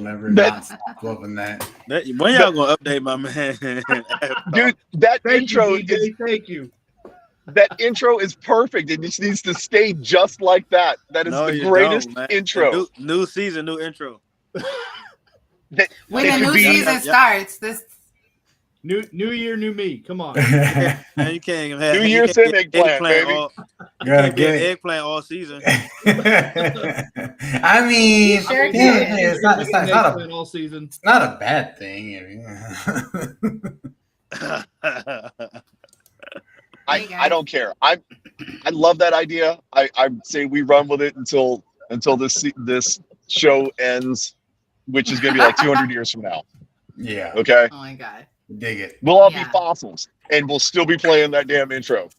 never not stop loving that. When y'all gonna update my man? Dude, that Thank intro you, DJ. Thank you. that intro is perfect. It just needs to stay just like that. That is No, the you greatest don't, man. intro. New season, new intro. When It the could new be- season starts, this New year, new me. Come on. Man, you can't even have New you Year's can't get eggplant, baby. You Gotta can't be an get it. eggplant all season. I mean, You sure yeah, can. it's not all season. it's not a bad thing. I don't care. I love that idea. I say we run with it until this show ends, which is going to be like 200 years from now. Yeah, Okay, Oh my god. dig it. we'll all be Yeah. fossils, and we'll still be playing that damn intro.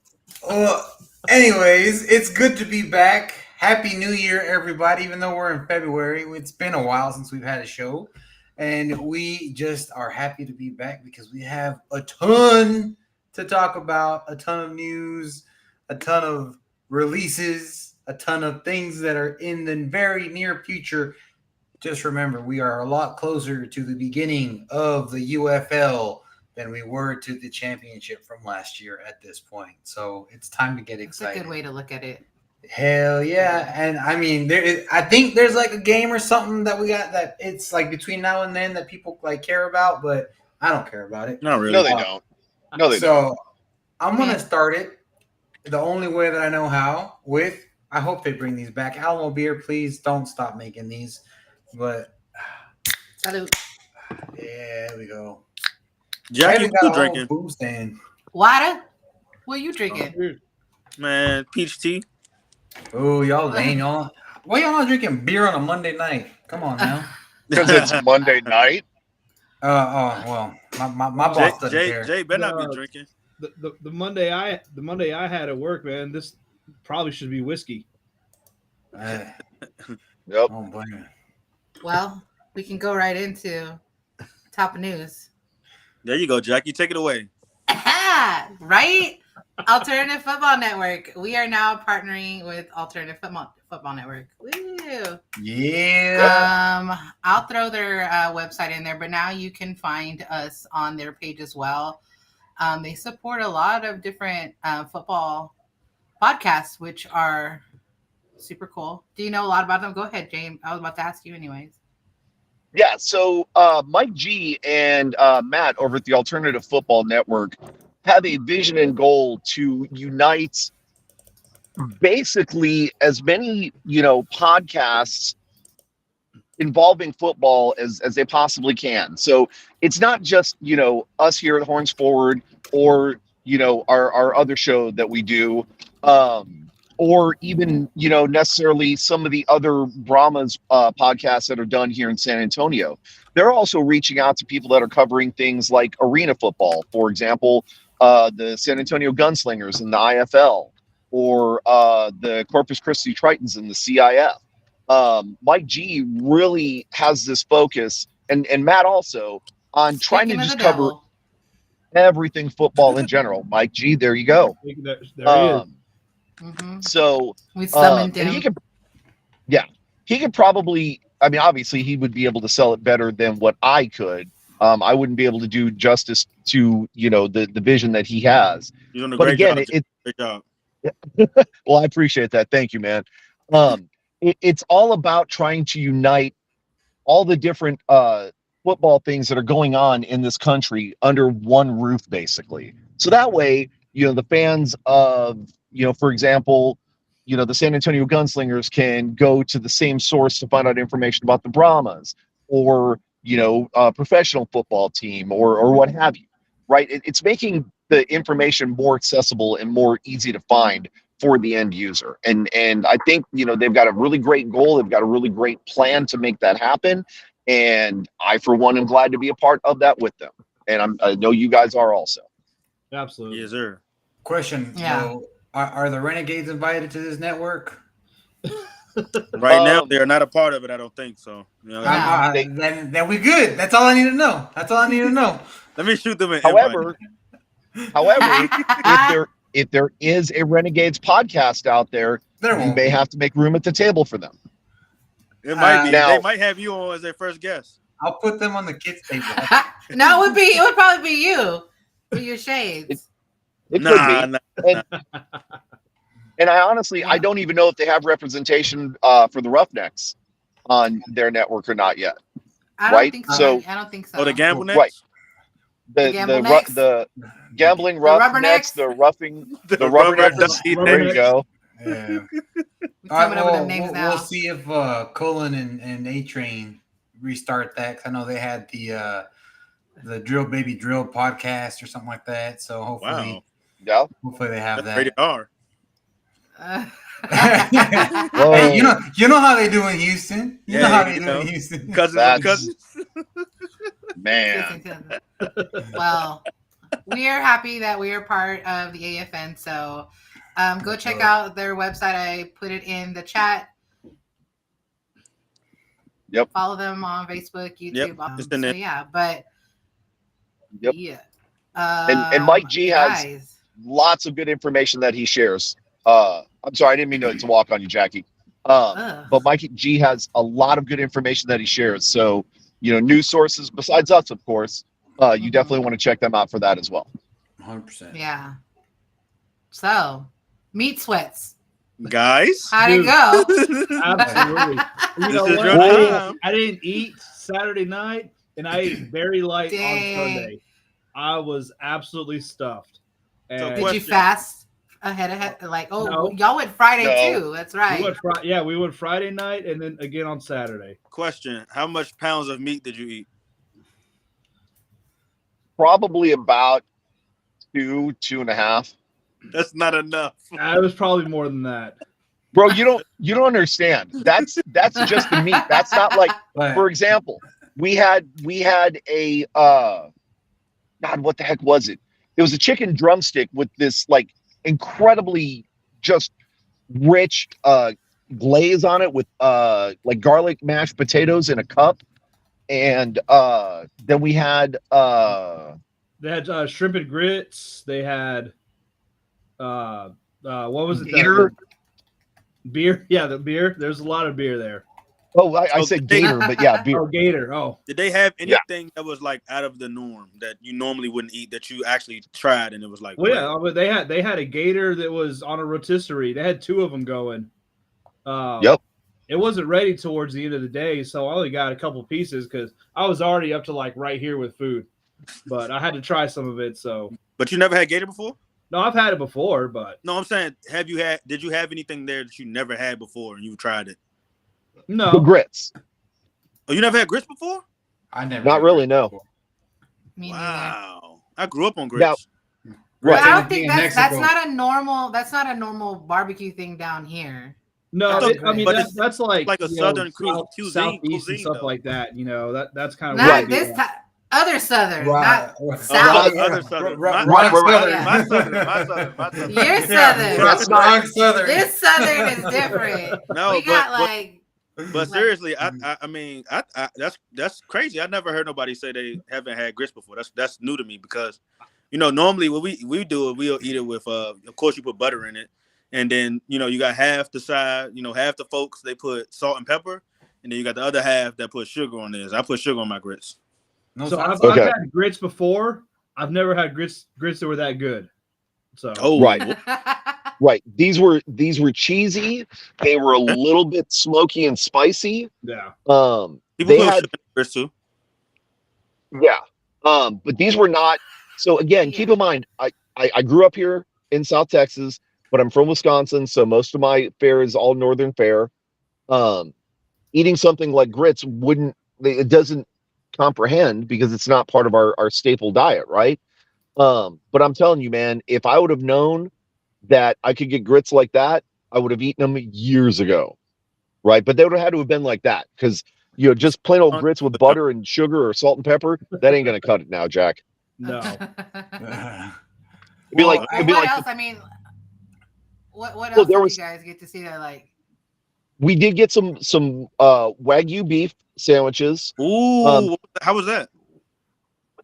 Well, anyways, it's good to be back. Happy New Year, everybody. Even though we're in February, it's been a while since we've had a show. And we just are happy to be back because we have a ton to talk about, a ton of news, a ton of releases, a ton of things that are in the very near future. Just remember, we are a lot closer to the beginning of the UFL than we were to the championship from last year at this point. So it's time to get It's a excited. good way to look at it. Hell yeah. And I mean, I think there's like a game or something that we got that it's like between now and then that people like care about, but I don't care about it. Not really. No, they don't. No, they don't. So I'm going to start it the only way that I know how with, I hope they bring these back. Alamo Beer, please don't stop making these. But Salute. yeah, there we go. Jackie, Kevin what you got a whole drinking? booze stand. Water? What you drinking? Man, peach tea. Oh, y'all lame, y'all. Why y'all not drinking beer on a Monday night? Come on now. Because it's Monday night. Well, my boss doesn't care. Jay better not No. be drinking. The Monday I had at work, man. This probably should be whiskey. I Yep. don't blame you. Well, we can go right into top news. There you go, Jackie. Take it away. Right? Alternative Football Network. We are now partnering with Alternative Football Network. Woo! Yeah. I'll throw their website in there, but now you can find us on their page as well. They support a lot of different football podcasts, which are super cool. Do you know a lot about them? Go ahead, James. I was about to ask you anyways. Yeah, so Mike G and Matt over at the Alternative Football Network have a vision and goal to unite basically as many, podcasts involving football as they possibly can. So it's not just, us here at Horns Forward or, our other show that we do, or even, necessarily some of the other Brahmas podcasts that are done here in San Antonio. They're also reaching out to people that are covering things like arena football, for example, the San Antonio Gunslingers in the IFL, or the Corpus Christi Tritons in the CIF. Mike G really has this focus, and Matt also, on trying to Speaking of just the cover devil. everything football in general. Mike G, there you go. There he is. So We summoned and him. he could probably, I mean, obviously he would be able to sell it better than what I could. I wouldn't be able to do justice to, the vision that he has. You're doing a But great again, job. Great job. well, I appreciate that. Thank you, man. It's all about trying to unite all the different football things that are going on in this country under one roof, basically. So that way, the fans of, for example, the San Antonio Gunslingers can go to the same source to find out information about the Brahmas, or, a professional football team, or what have you, right? It's making the information more accessible and more easy to find for the end user. And I think, they've got a really great goal. They've got a really great plan to make that happen. And I, for one, am glad to be a part of that with them. And I know you guys are also. Absolutely. Yes, sir. Question. Yeah. So, are the Renegades invited to this network? Right now, they are not a part of it. I don't think so. Then we good. That's all I need to know. Let me shoot them an However, invite. if there is a Renegades podcast out there, There you won't may be. have to make room at the table for them. It might be. Now- They might have you on as their first guest. I'll put them on the kids' table. No, it would probably be you with your shades. It Nah, could nah. be. And I honestly, I don't even know if they have representation for the Roughnecks on their network or not yet. I don't Right? think so. So- I don't think so. Oh, the Gamble Nets? Right. The Gamble Necks? The gambling The Rubbernecks? Roughnecks, the roughing, the rubber Rubberneckers. ducky There you go. Yeah. We're All coming right, up with well, them names now. we'll see if Cullen and A Train restart that. 'Cause I know they had the Drill Baby Drill podcast or something like that. So hopefully, Wow. Yeah. they have That's rated that. R. Hey, you know how they do in Houston. You know Yeah, how they you do know. in Houston. Cousins That's- of cousins. Man. Well, we are happy that we are part of the AFN. So go check Good. out their website. I put it in the chat. Yep. Follow them on Facebook, YouTube. It's in there. So yeah, but Yep. yeah. And Mike G has guys, lots of good information that he shares. I'm sorry, I didn't mean to walk on you, Jackie. ugh. But Mike G has a lot of good information that he shares. So, news sources besides us, of course. You Mhm. definitely want to check them out for that as well. 100%. Yeah. So meat sweats. Guys. How'd it go? Absolutely. You This know is what? your time. I didn't eat Saturday night, and I ate very light Dang. on Sunday. I was absolutely stuffed. So And Did you Question. fast ahead? Like, No. y'all went Friday No. too. That's right. we went Friday night and then again on Saturday. Question: how much pounds of meat did you eat? Probably about 2.5. That's not enough. It was probably more than that. Bro, you don't understand. That's just the meat. That's not like, But for example, we had a God, what the heck was it? It was a chicken drumstick with this like incredibly just rich glaze on it with like garlic mashed potatoes in a cup. And then we had They had shrimp and grits. They had what was it? Gator. Beer. Yeah, the beer. There's a lot of beer there. Oh, I Oh, said they- gator, but yeah, beer. Oh, Gator. Oh, Did they have Yeah. anything that was like out of the norm that you normally wouldn't eat that you actually tried and it was like, well, wait. yeah. But they had a Gator that was on a rotisserie. They had two of them going. Yep. It wasn't ready towards the end of the day, so I only got a couple pieces because I was already up to like right here with food. But I had to try some of it. So But you never had gator before? no, I've had it before, but No, I'm saying, did you have anything there that you never had before and you tried it? The no. grits. Oh, you never had grits before? I never. Not did really, that no. before. Me neither. Wow. I grew up on grits. Now- But Right. I don't Same think thing in that's Mexico. not a normal. That's not a normal barbecue thing down here. No, But I mean but it's that's like like a you southern know, cuisine, southeast and stuff though. like that. You know that's kind of Not Right. this time. Other Southern, Right. not South. South. Other Southern. Right. My Southern. Southern. You're Southern. That's not- Wrong Southern. This Southern is different. No, We got like but seriously, I mean, that's crazy. I never heard nobody say they haven't had grits before. That's new to me because, normally what we do it, we'll eat it with, of course you put butter in it, and then you got half the side, half the folks they put salt and pepper, and then you got the other half that put sugar on theirs. I put sugar on my grits. No, So I've, Okay. I've had grits before. I've never had grits that were that good. So Oh, Right. Right. These were cheesy. They were a little bit smoky and spicy. yeah, people They put had sugar in grits too. yeah. But these were not. So again, keep in mind, I grew up here in South Texas, but I'm from Wisconsin, so most of my fare is all northern fare. Eating something like grits it doesn't comprehend because it's not part of our staple diet, right? But I'm telling you, man, if I would have known that I could get grits like that, I would have eaten them years ago, right? But they would have had to have been like that because just plain old grits with butter and sugar or salt and pepper, that ain't gonna cut it now, Jack. no. It'd be like Well, it'd be what like else? I mean, what else there did was- you guys get to see that like? we did get some Wagyu beef sandwiches. Ooh, how was that?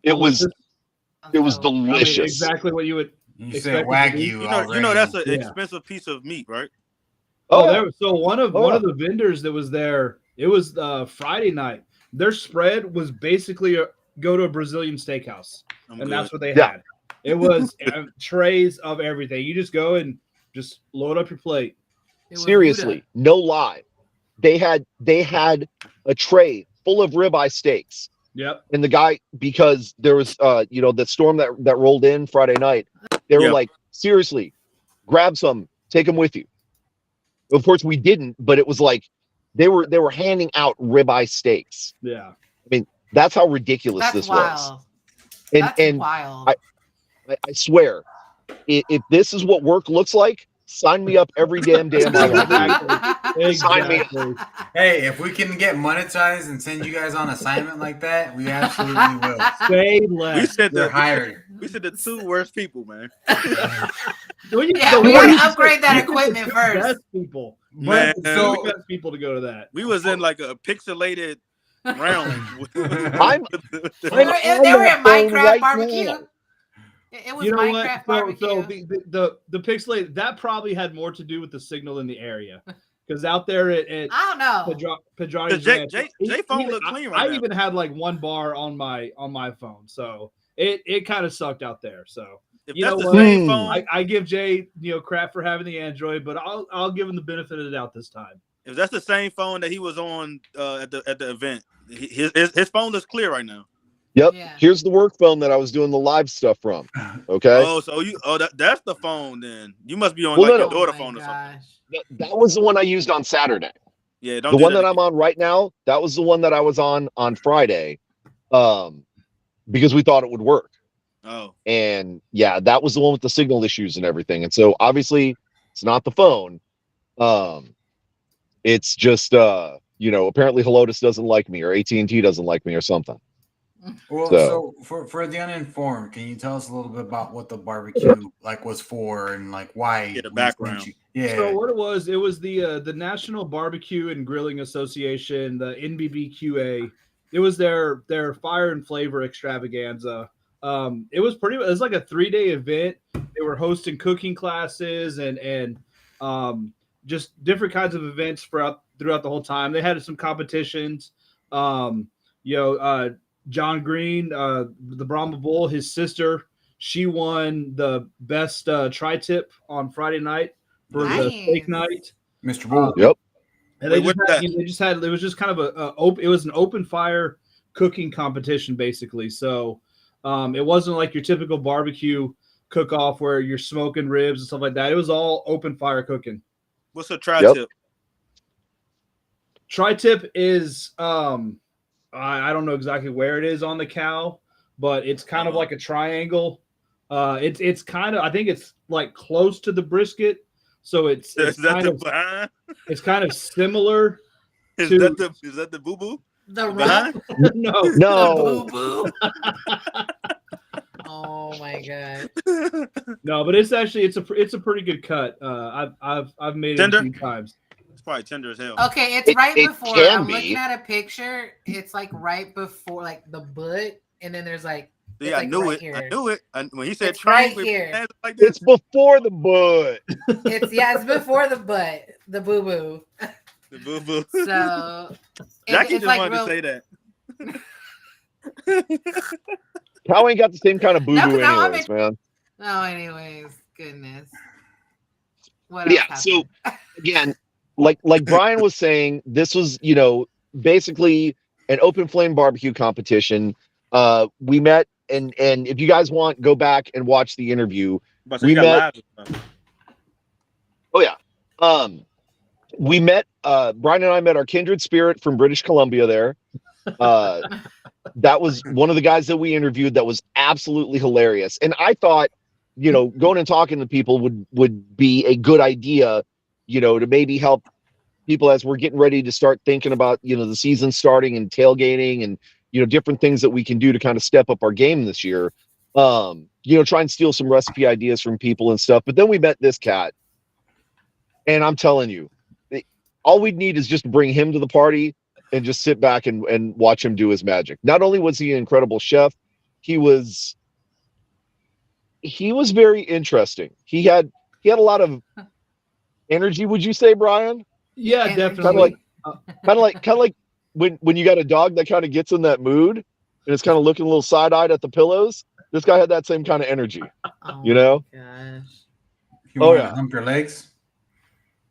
It was on it was stove? I mean, delicious. exactly what you would. You said Expected to be- Wagyu. You know that's an Yeah. expensive piece of meat, right? Oh, yeah. there. So one of Oh, the vendors that was there. It was Friday night. their spread was basically go to a Brazilian steakhouse, I'm and good. that's what they Yeah. had. It was trays of everything. You just go and just load up your plate. It was Seriously, no lie. They had a tray full of ribeye steaks. Yep. And the guy, because there was the storm that rolled in Friday night, they were Yeah. like, seriously, grab some, take them with you. Of course we didn't, but it was like they were handing out ribeye steaks. Yeah. That's how ridiculous That's this wild. was. And That's and wild. I swear, if this is what work looks like, sign me up every damn day of my life. Sign me up. Exactly. Hey, if we can get monetized and send you guys on assignment like that, we absolutely will. Say We less. said You're the hired. we said the two worst people, man. When you- Yeah, the we one- gotta upgrade that you get the equipment two first. Best people. Man, So- The best people to go to that. we was in like a pixelated round. I'm They were in that phone Minecraft right barbecue. now. It was You know Minecraft what? barbecue. So the pixelate that probably had more to do with the signal in the area, because out there at I don't know. Pedrari's Jay- Ranch, Jay phone even- look clean I right now. even had like one bar on my phone, so it kind of sucked out there. So If You that's know the what? same phone, I give Jay crap for having the Android, but I'll give him the benefit of the doubt this time. if that's the same phone that he was on at the event, his phone looks clear right now. Yep. Yeah. Here's the work phone that I was doing the live stuff from. Okay. Oh, so that's the phone then. You must be on Well, like no, your no. daughter my phone or something. gosh. That was the one I used on Saturday. Yeah, don't The do one that I'm again. on right now, that was the one that I was on Friday, because we thought it would work. Oh, And yeah, that was the one with the signal issues and everything. And so obviously it's not the phone. It's just apparently Helotus doesn't like me, or AT&T doesn't like me, or something. Well, So- so for the uninformed, can you tell us a little bit about what the barbecue was for, and why? Yeah, the we background. sent you- Yeah. So what it was the National Barbecue and Grilling Association, the NBBQA. It was their fire and flavor extravaganza. It was like a 3-day event. They were hosting cooking classes and just different kinds of events throughout the whole time. They had some competitions. John Green, the Brahma Bull, his sister, she won the best tri-tip on Friday night for the steak Nice. night. Mr. Bull. Yep. And Wait, they what's that? just had it was just kind of it was an open fire cooking competition basically. So it wasn't like your typical barbecue cook off where you're smoking ribs and stuff like that. It was all open fire cooking. what's a tri-tip? Tri-tip is I don't know exactly where it is on the cow, but it's kind of like a triangle. It's kind of, I think it's like close to the brisket, so it's Is that kind the of behind? it's kind of similar. Is to- that the boo boo? The Behind? rub. No, No. Boo boo. Oh my god. no, but it's a pretty good cut. I've made it Tender? a few times. It's probably tender as hell. Okay, it's It- right it before. can I'm be. looking at a picture. It's like right before, like the butt, and then there's like See, it's I like knew right it. here. I knew it. And when he said It's right triangle, here. hands like this, It's before the butt. it's before the butt, the boo boo. the boo boo. So Jackie it's just like wanted real, to say that. Cow ain't got the same kind of No, boo-boo 'cause now I'm anyways, man. No, anyways, goodness. What Yeah, else so happened? again, like Brian was saying, this was, basically an open flame barbecue competition. We met, and if you guys want, go back and watch the interview. But so We you got met- live and stuff. Oh yeah. We met, Brian and I met our kindred spirit from British Columbia there. That was one of the guys that we interviewed that was absolutely hilarious. And I thought, going and talking to people would be a good idea, to maybe help people as we're getting ready to start thinking about, the season starting and tailgating and, different things that we can do to kind of step up our game this year. Try and steal some recipe ideas from people and stuff. But then we met this cat. And I'm telling you, all we'd need is just bring him to the party and just sit back and watch him do his magic. Not only was he an incredible chef, he was very interesting. He had a lot of energy, would you say, Brian? Yeah, Energy. definitely. Kind of like when you got a dog that kind of gets in that mood and it's kind of looking a little side-eyed at the pillows, this guy had that same kind of energy. Oh You know? my gosh. You Oh, want yeah. to hump your legs?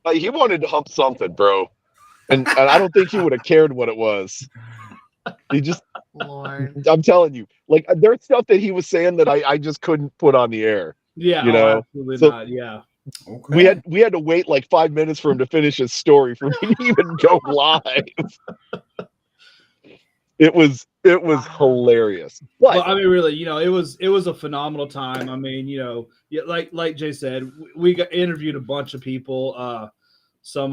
Like, he wanted to hump something, bro. And I don't think he would have cared what it was. He just, Lord. I'm telling you, like, there's stuff that he was saying that I just couldn't put on the air. Yeah, You know? absolutely So- not. Yeah. Okay. We had to wait like 5 minutes for him to finish his story for me to even go live. It was hilarious. But Well, I mean, really, it was a phenomenal time. I mean, yeah, like Jay said, we got interviewed a bunch of people, some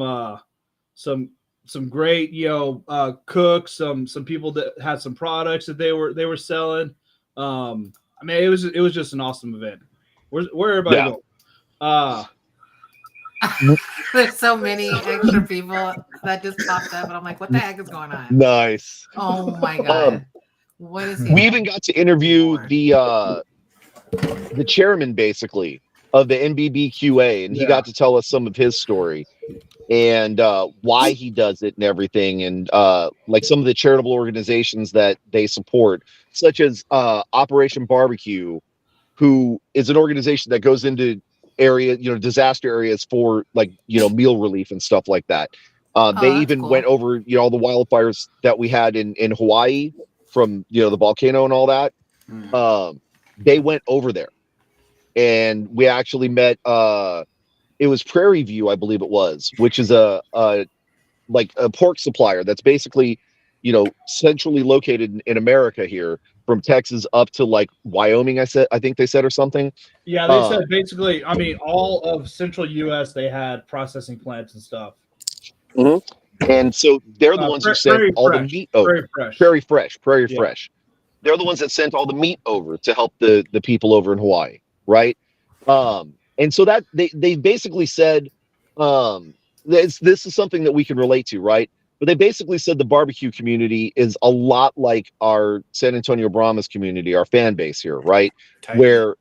great, cooks, some people that had some products that they were selling. I mean, it was just an awesome event. Where everybody Yeah. go? There's so many extra people that just popped up, and I'm like, what the heck is going on? nice. Oh my god. What is he? We even got to interview Lord. the chairman, basically, of the NBBQA, and he Yeah. got to tell us some of his story and why he does it and everything, and like some of the charitable organizations that they support, such as Operation Barbecue, who is an organization that goes into disaster areas for meal relief and stuff like that. They that's even cool. went over all the wildfires that we had in Hawaii from the volcano and all that. They went over there, and we actually met it was Prairie View, I believe it was, which is a pork supplier that's basically centrally located in America here, from Texas up to like Wyoming, I think they said, or something. Yeah, they said basically, I mean, all of central U.S. they had processing plants and stuff. And so they're the ones who sent all the meat over. Prairie Fresh. They're the ones that sent all the meat over to help the people over in Hawaii, right? And so that they basically said, this is something that we can relate to, right? But they basically said the barbecue community is a lot like our San Antonio Brahmas community, our fan base here, right? Where,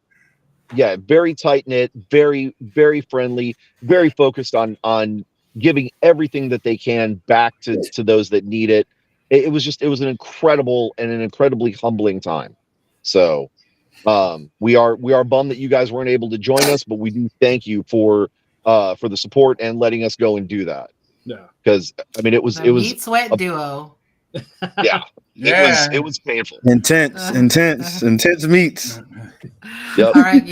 yeah, very tight knit, very, very friendly, very focused on giving everything that they can back to those that need it. It was an incredible and an incredibly humbling time. So we are bummed that you guys weren't able to join us, but we do thank you for the support and letting us go and do that. Yeah, because I mean it was Meat Sweat duo. Yeah. It was painful. Intense meats. Yep. All right,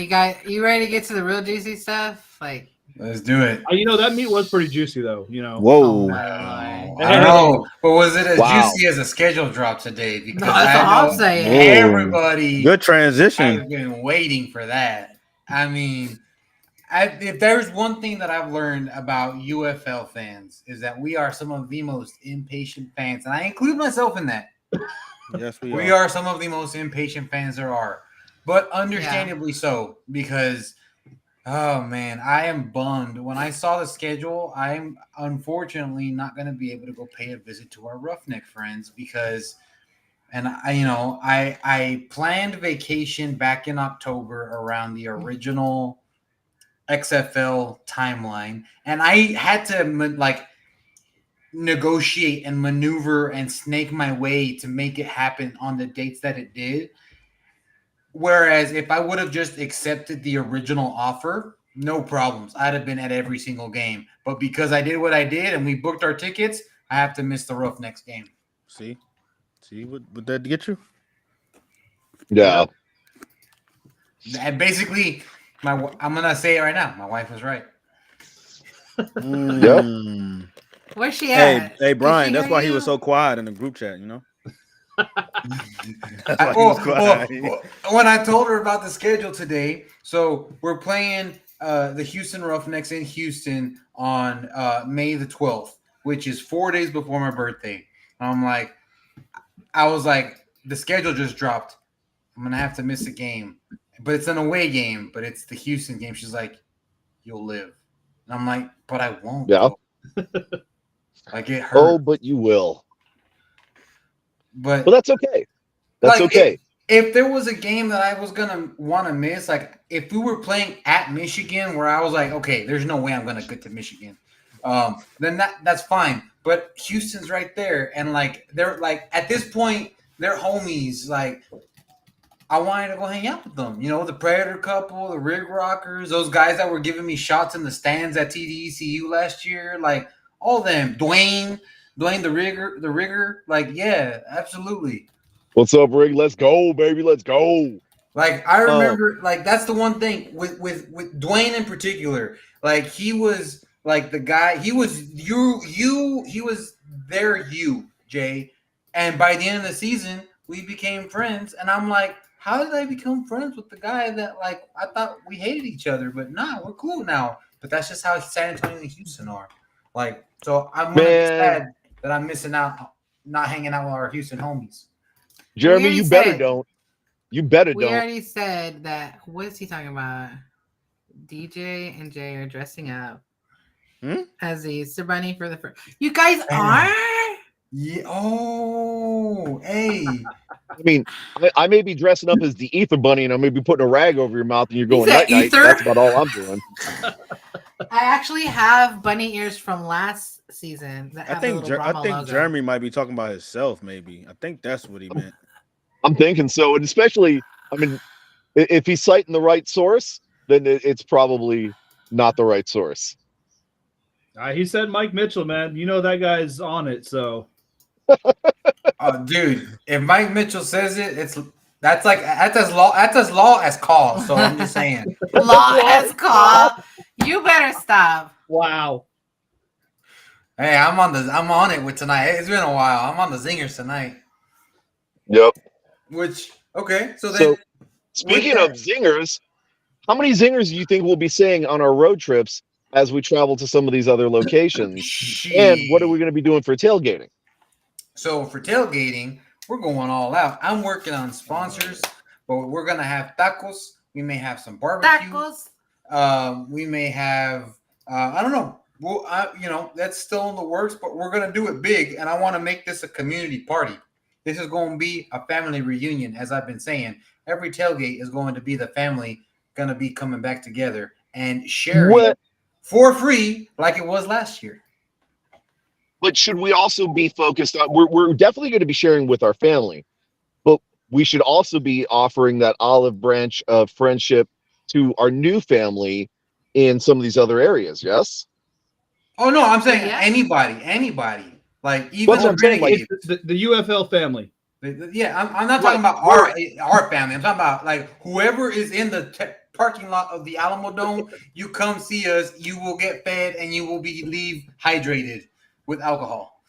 you ready to get to the real juicy stuff? Like, let's do it. That meat was pretty juicy though. Whoa. I don't know, but was it as juicy as a schedule drop today? Because that's what I'm saying. Everybody, good transition. I've been waiting for that. I mean, if there's one thing that I've learned about UFL fans is that we are some of the most impatient fans, and I include myself in that. Yes, we are some of the most impatient fans there are, but understandably so, because oh man, I am bummed. When I saw the schedule, I'm unfortunately not going to be able to go pay a visit to our Roughneck friends because, and I planned vacation back in October around the original XFL timeline, and I had to negotiate and maneuver and snake my way to make it happen on the dates that it did. Whereas if I would have just accepted the original offer, no problems. I'd have been at every single game. But because I did what I did and we booked our tickets, I have to miss the Roughnecks game. See, would that get you? Yeah. And basically, I'm gonna say it right now. My wife was right. Yep. Where's she at? Hey, Brian. Did she That's why hear he was you? so quiet in the group chat. When I told her about the schedule today, so we're playing the Houston Roughnecks in Houston on May the 12th, which is 4 days before my birthday. I was like, the schedule just dropped. I'm gonna have to miss a game, but it's an away game, but it's the Houston game. She's like, you'll live. And I'm like, but I won't. Yeah. Like it hurt. Oh, but you will. But that's okay. That's okay. If there was a game that I was gonna want to miss, like if we were playing at Michigan, where I was like, okay, there's no way I'm gonna get to Michigan. then that's fine. But Houston's right there, and like they're like at this point they're homies. Like I wanted to go hang out with them. The Predator couple, the Rig Rockers, those guys that were giving me shots in the stands at TDECU last year, like all them. Dwayne the Rigger, like yeah, absolutely. What's up, Rig? Let's go, baby. Let's go. Like I remember, like that's the one thing with Dwayne in particular. Like he was like the guy. He was he was you, Jay. And by the end of the season, we became friends. And I'm like, how did I become friends with the guy that like I thought we hated each other? But nah, we're cool now. But that's just how San Antonio and Houston are. Like, so I'm really sad that I'm missing out, not hanging out with our Houston homies. Jeremy, you better don't. You better we don't. already said that. What is he talking about? DJ and Jay are dressing up as the Easter Bunny for the first. You guys are? Yeah. Oh, hey. I mean, I may be dressing up as the Ether Bunny, and I may be putting a rag over your mouth, and you're going night night. That's about all I'm doing. I actually have bunny ears from last season. That I think logo. Jeremy might be talking about himself. Maybe I think that's what he meant. I'm thinking so, and especially, I mean, if he's citing the right source, then it's probably not the right source. He said Mike Mitchell, man. You know that guy's on it, so. Dude, if Mike Mitchell says it, that's as law as call. So I'm just saying. Law as call. You better stop. Wow. Hey, I'm on it with tonight. It's been a while. I'm on the zingers tonight. Yep. Which okay, so speaking of zingers, how many zingers do you think we'll be seeing on our road trips as we travel to some of these other locations? And what are we going to be doing for tailgating? So for tailgating, we're going all out. I'm working on sponsors, but we're gonna have tacos. We may have some barbecue. Tacos. We may have I don't know. Well, that's still in the works, but we're gonna do it big, and I want to make this a community party. This is going to be a family reunion, as I've been saying. Every tailgate is going to be the family going to be coming back together and sharing for free like it was last year. But should we also be focused on, we're definitely going to be sharing with our family, but we should also be offering that olive branch of friendship to our new family in some of these other areas, yes? Oh, no, I'm saying anybody. Like even the Renegades, the UFL family. Yeah, I'm not talking about our family. I'm talking about like whoever is in the parking lot of the Alamo Dome. You come see us. You will get fed and you will leave hydrated with alcohol.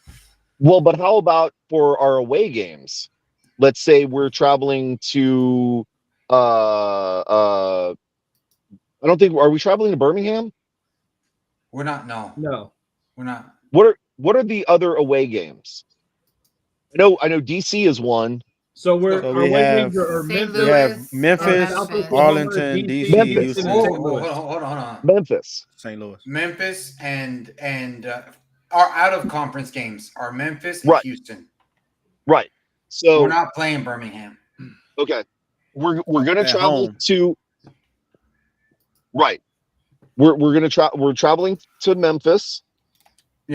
Well, but how about for our away games? Let's say we're traveling to I don't think, are we traveling to Birmingham? We're not. No, we're not. What are the other away games? I know DC is one. So we have Memphis, Arlington, DC, Memphis. Hold on. Memphis, St. Louis, Memphis, and our out of conference games are Memphis and Houston. Right. So we're not playing Birmingham. Okay, we're gonna travel to. Right. We're traveling to Memphis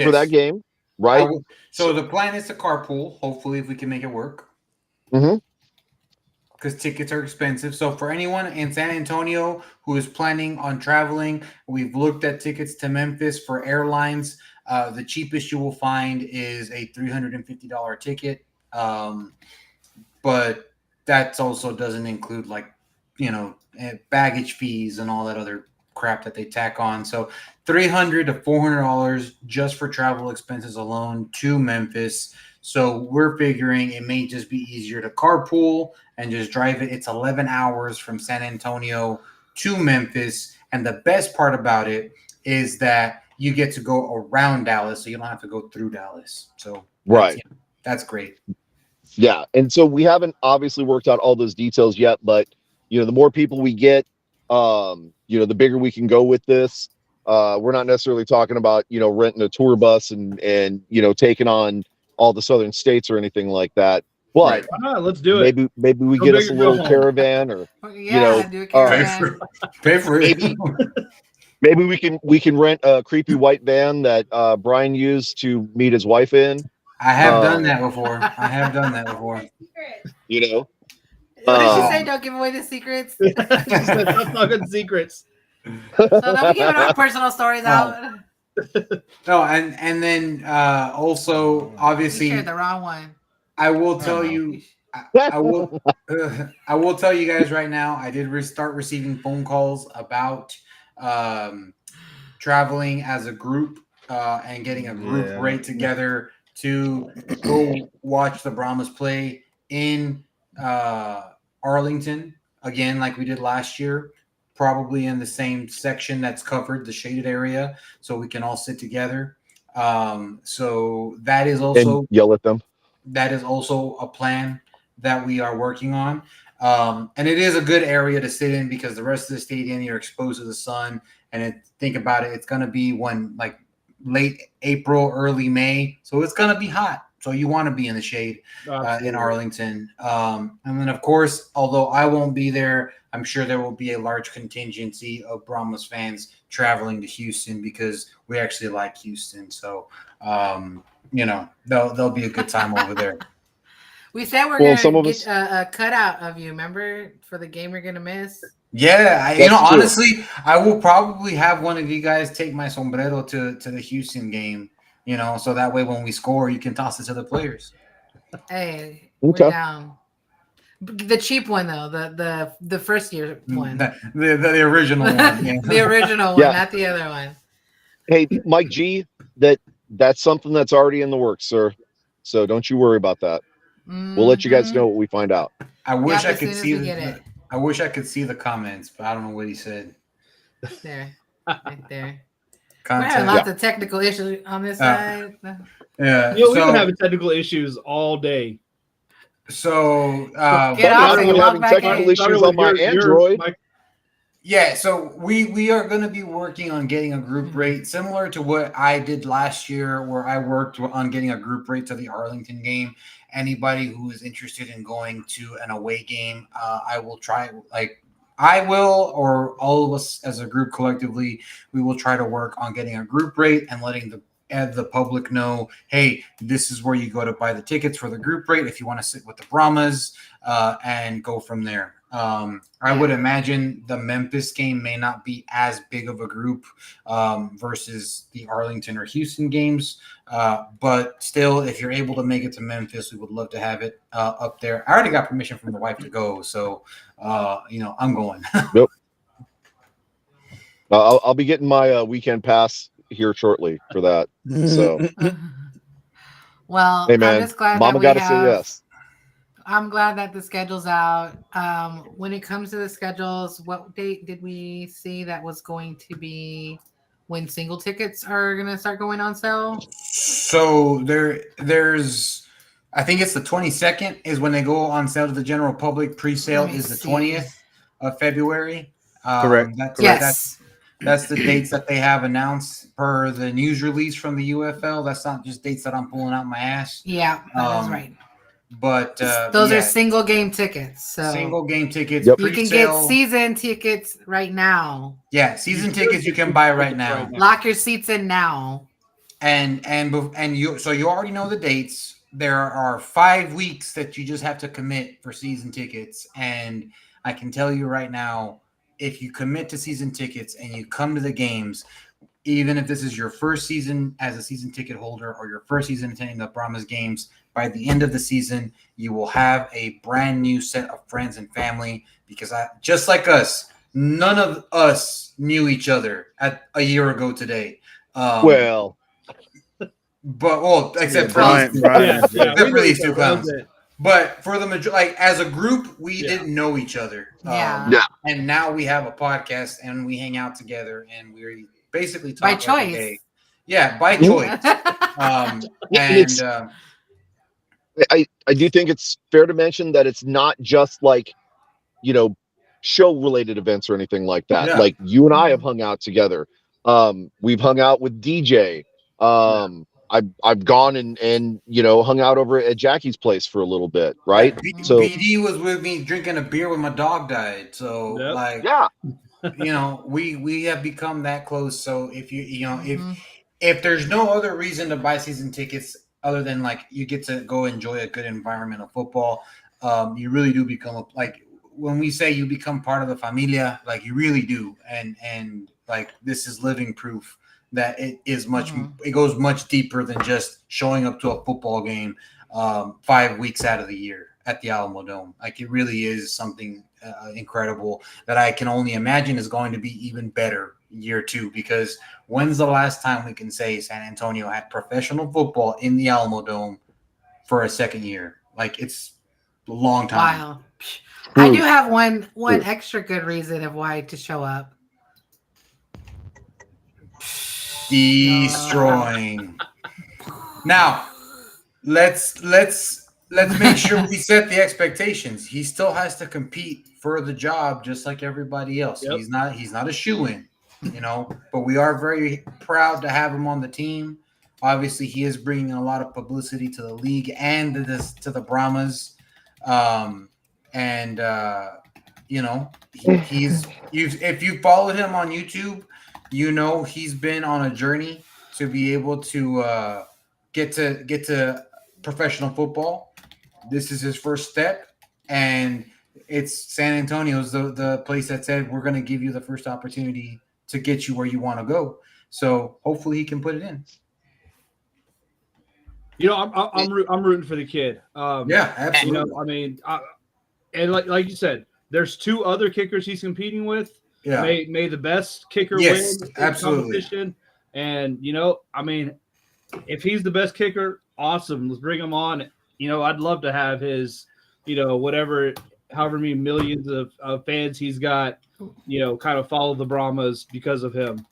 for that game, right? So the plan is to carpool. Hopefully, if we can make it work. Mm-hmm. Because tickets are expensive. So for anyone in San Antonio who is planning on traveling, we've looked at tickets to Memphis for airlines. The cheapest you will find is a $350 ticket. But that also doesn't include baggage fees and all that other crap that they tack on. So $300 to $400 just for travel expenses alone to Memphis. So we're figuring it may just be easier to carpool and just drive it. It's 11 hours from San Antonio to Memphis. And the best part about it is that you get to go around Dallas, so you don't have to go through Dallas. So that's great. Yeah. And so we haven't obviously worked out all those details yet, but the more people we get, the bigger we can go with this. We're not necessarily talking about, renting a tour bus and taking on all the southern states or anything like that. But why not? Let's do it. Maybe we get us a little caravan or do a caravan. Pay for it. Maybe we can rent a creepy white van that Brian used to meet his wife in. I have done that before. I have done that before. You know, What did she Um, say? Don't give away the secrets. She said, "Stop talking secrets." So don't be giving our personal stories out. No, and then also You obviously shared the wrong one. I will tell you I will I will tell you guys right now, I did start receiving phone calls about traveling as a group and getting a group Yeah. rate together to go watch the Brahmas play in Arlington again, like we did last year. Probably in the same section that's covered, the shaded area, so we can all sit together. So that is also and yell at them. that is also a plan that we are working on. And it is a good area to sit in because the rest of the stadium you're exposed to the sun. And think about it, it's going to be when like late April, early May, so it's going to be hot. So you want to be in the shade in Absolutely. Arlington. And then, of course, although I won't be there, I'm sure there will be a large contingency of Brahmas fans traveling to Houston because we actually like Houston. So, there'll be a good time over there. We said we're Well, some gonna of get us- a cutout of you. Remember for the game we're gonna miss. Yeah, That's true. honestly, I will probably have one of you guys take my sombrero to the Houston game. So that way when we score, you can toss it to the players. Hey, Okay. we're down. The cheap one though, the first year one, The original one. Yeah. the original one, Yeah. not the other one. Hey, Mike G, that's something that's already in the works, sir. So don't you worry about that. We'll let you guys Mhm. know what we find out. I wish Yep, I as could soon as see we get it. I wish I could see the comments, but I don't know what he said. There, right there. We're having Content. lots of technical issues on this side. Yeah. We've been So, having technical issues all day. so Get Funny, off I've and been log having back technical in. issues on my Android. yeah, so we are going to be working on getting a group Mm-hmm. rate similar to what I did last year, where I worked on getting a group rate to the Arlington game. Anybody who is interested in going to an away game, I will try. Like I will, or all of us as a group collectively, we will try to work on getting a group rate and letting the public know, hey, this is where you go to buy the tickets for the group rate if you want to sit with the Brahmas and go from there. I would imagine the Memphis game may not be as big of a group versus the Arlington or Houston games. But still, if you're able to make it to Memphis, we would love to have it up there. I already got permission from the wife to go. So, I'm going. I'll be getting my weekend pass here shortly for that. So, Well, hey man, I'm just glad Mama that we got to have. say yes. I'm glad that the schedule's out. When it comes to the schedules, what date did we see that was going to be when single tickets are going to start going on sale? So there's, I think it's the 22nd is when they go on sale to the general public. Pre-sale Let me is the see. 20th of February. Correct. Yes. That's the dates that they have announced per the news release from the UFL. That's not just dates that I'm pulling out my ass. Yeah, that is right. But Those yeah, are single game tickets. So single game tickets. Yep. you can get Pre-sale. season tickets right now. Yeah, season tickets you can buy right now. Right now. Lock your seats in now. And you already know the dates. There are 5 weeks that you just have to commit for season tickets, and I can tell you right now, if you commit to season tickets and you come to the games, even if this is your first season as a season ticket holder or your first season attending the Brahmas games, by the end of the season, you will have a brand new set of friends and family because just like us, none of us knew each other a year ago today. Well, Except for Brian, these two. Brian. Except for these two That was clowns. it. But for the majority, like as a group, we Yeah. didn't know each other. Yeah. Yeah. And now we have a podcast and we hang out together and we basically talk By every choice. day. Yeah, by Mhm. choice. It's- I do think it's fair to mention that it's not just like, show related events or anything like that. Yeah. Like you and I have hung out together. We've hung out with DJ. I've gone and hung out over at Jackie's place for a little bit, right? So BD was with me drinking a beer when my dog died. So Yep. like yeah, we have become that close. So if Mhm. if there's no other reason to buy season tickets other than like you get to go enjoy a good environment of football, you really do become like when we say you become part of the familia, like you really do, and like this is living proof that Mhm. it goes much deeper than just showing up to a football game 5 weeks out of the year at the Alamo Dome. Like it really is something incredible that I can only imagine is going to be even better year two. Because when's the last time we can say San Antonio had professional football in the Alamo Dome for a second year? Like it's a long time. Wow. I do True. have one True. extra good reason of why to show up. Destroying. Now let's make sure we set the expectations. He still has to compete for the job just like everybody else. Yep. He's not a shoo-in, but we are very proud to have him on the team. Obviously, he is bringing a lot of publicity to the league and to the Brahmas. And if you followed him on YouTube, he's been on a journey to be able to get to professional football. This is his first step, and it's San Antonio's the place that said we're going to give you the first opportunity to get you where you want to go. So hopefully he can put it in. I'm rooting for the kid. Yeah, absolutely. I mean, and like you said, there's 2 other kickers he's competing with. Yeah. May the best kicker Yes, win in absolutely. competition. And I mean, if he's the best kicker, awesome. Let's bring him on. I'd love to have his, however many millions of fans he's got, kind of follow the Brahmas because of him.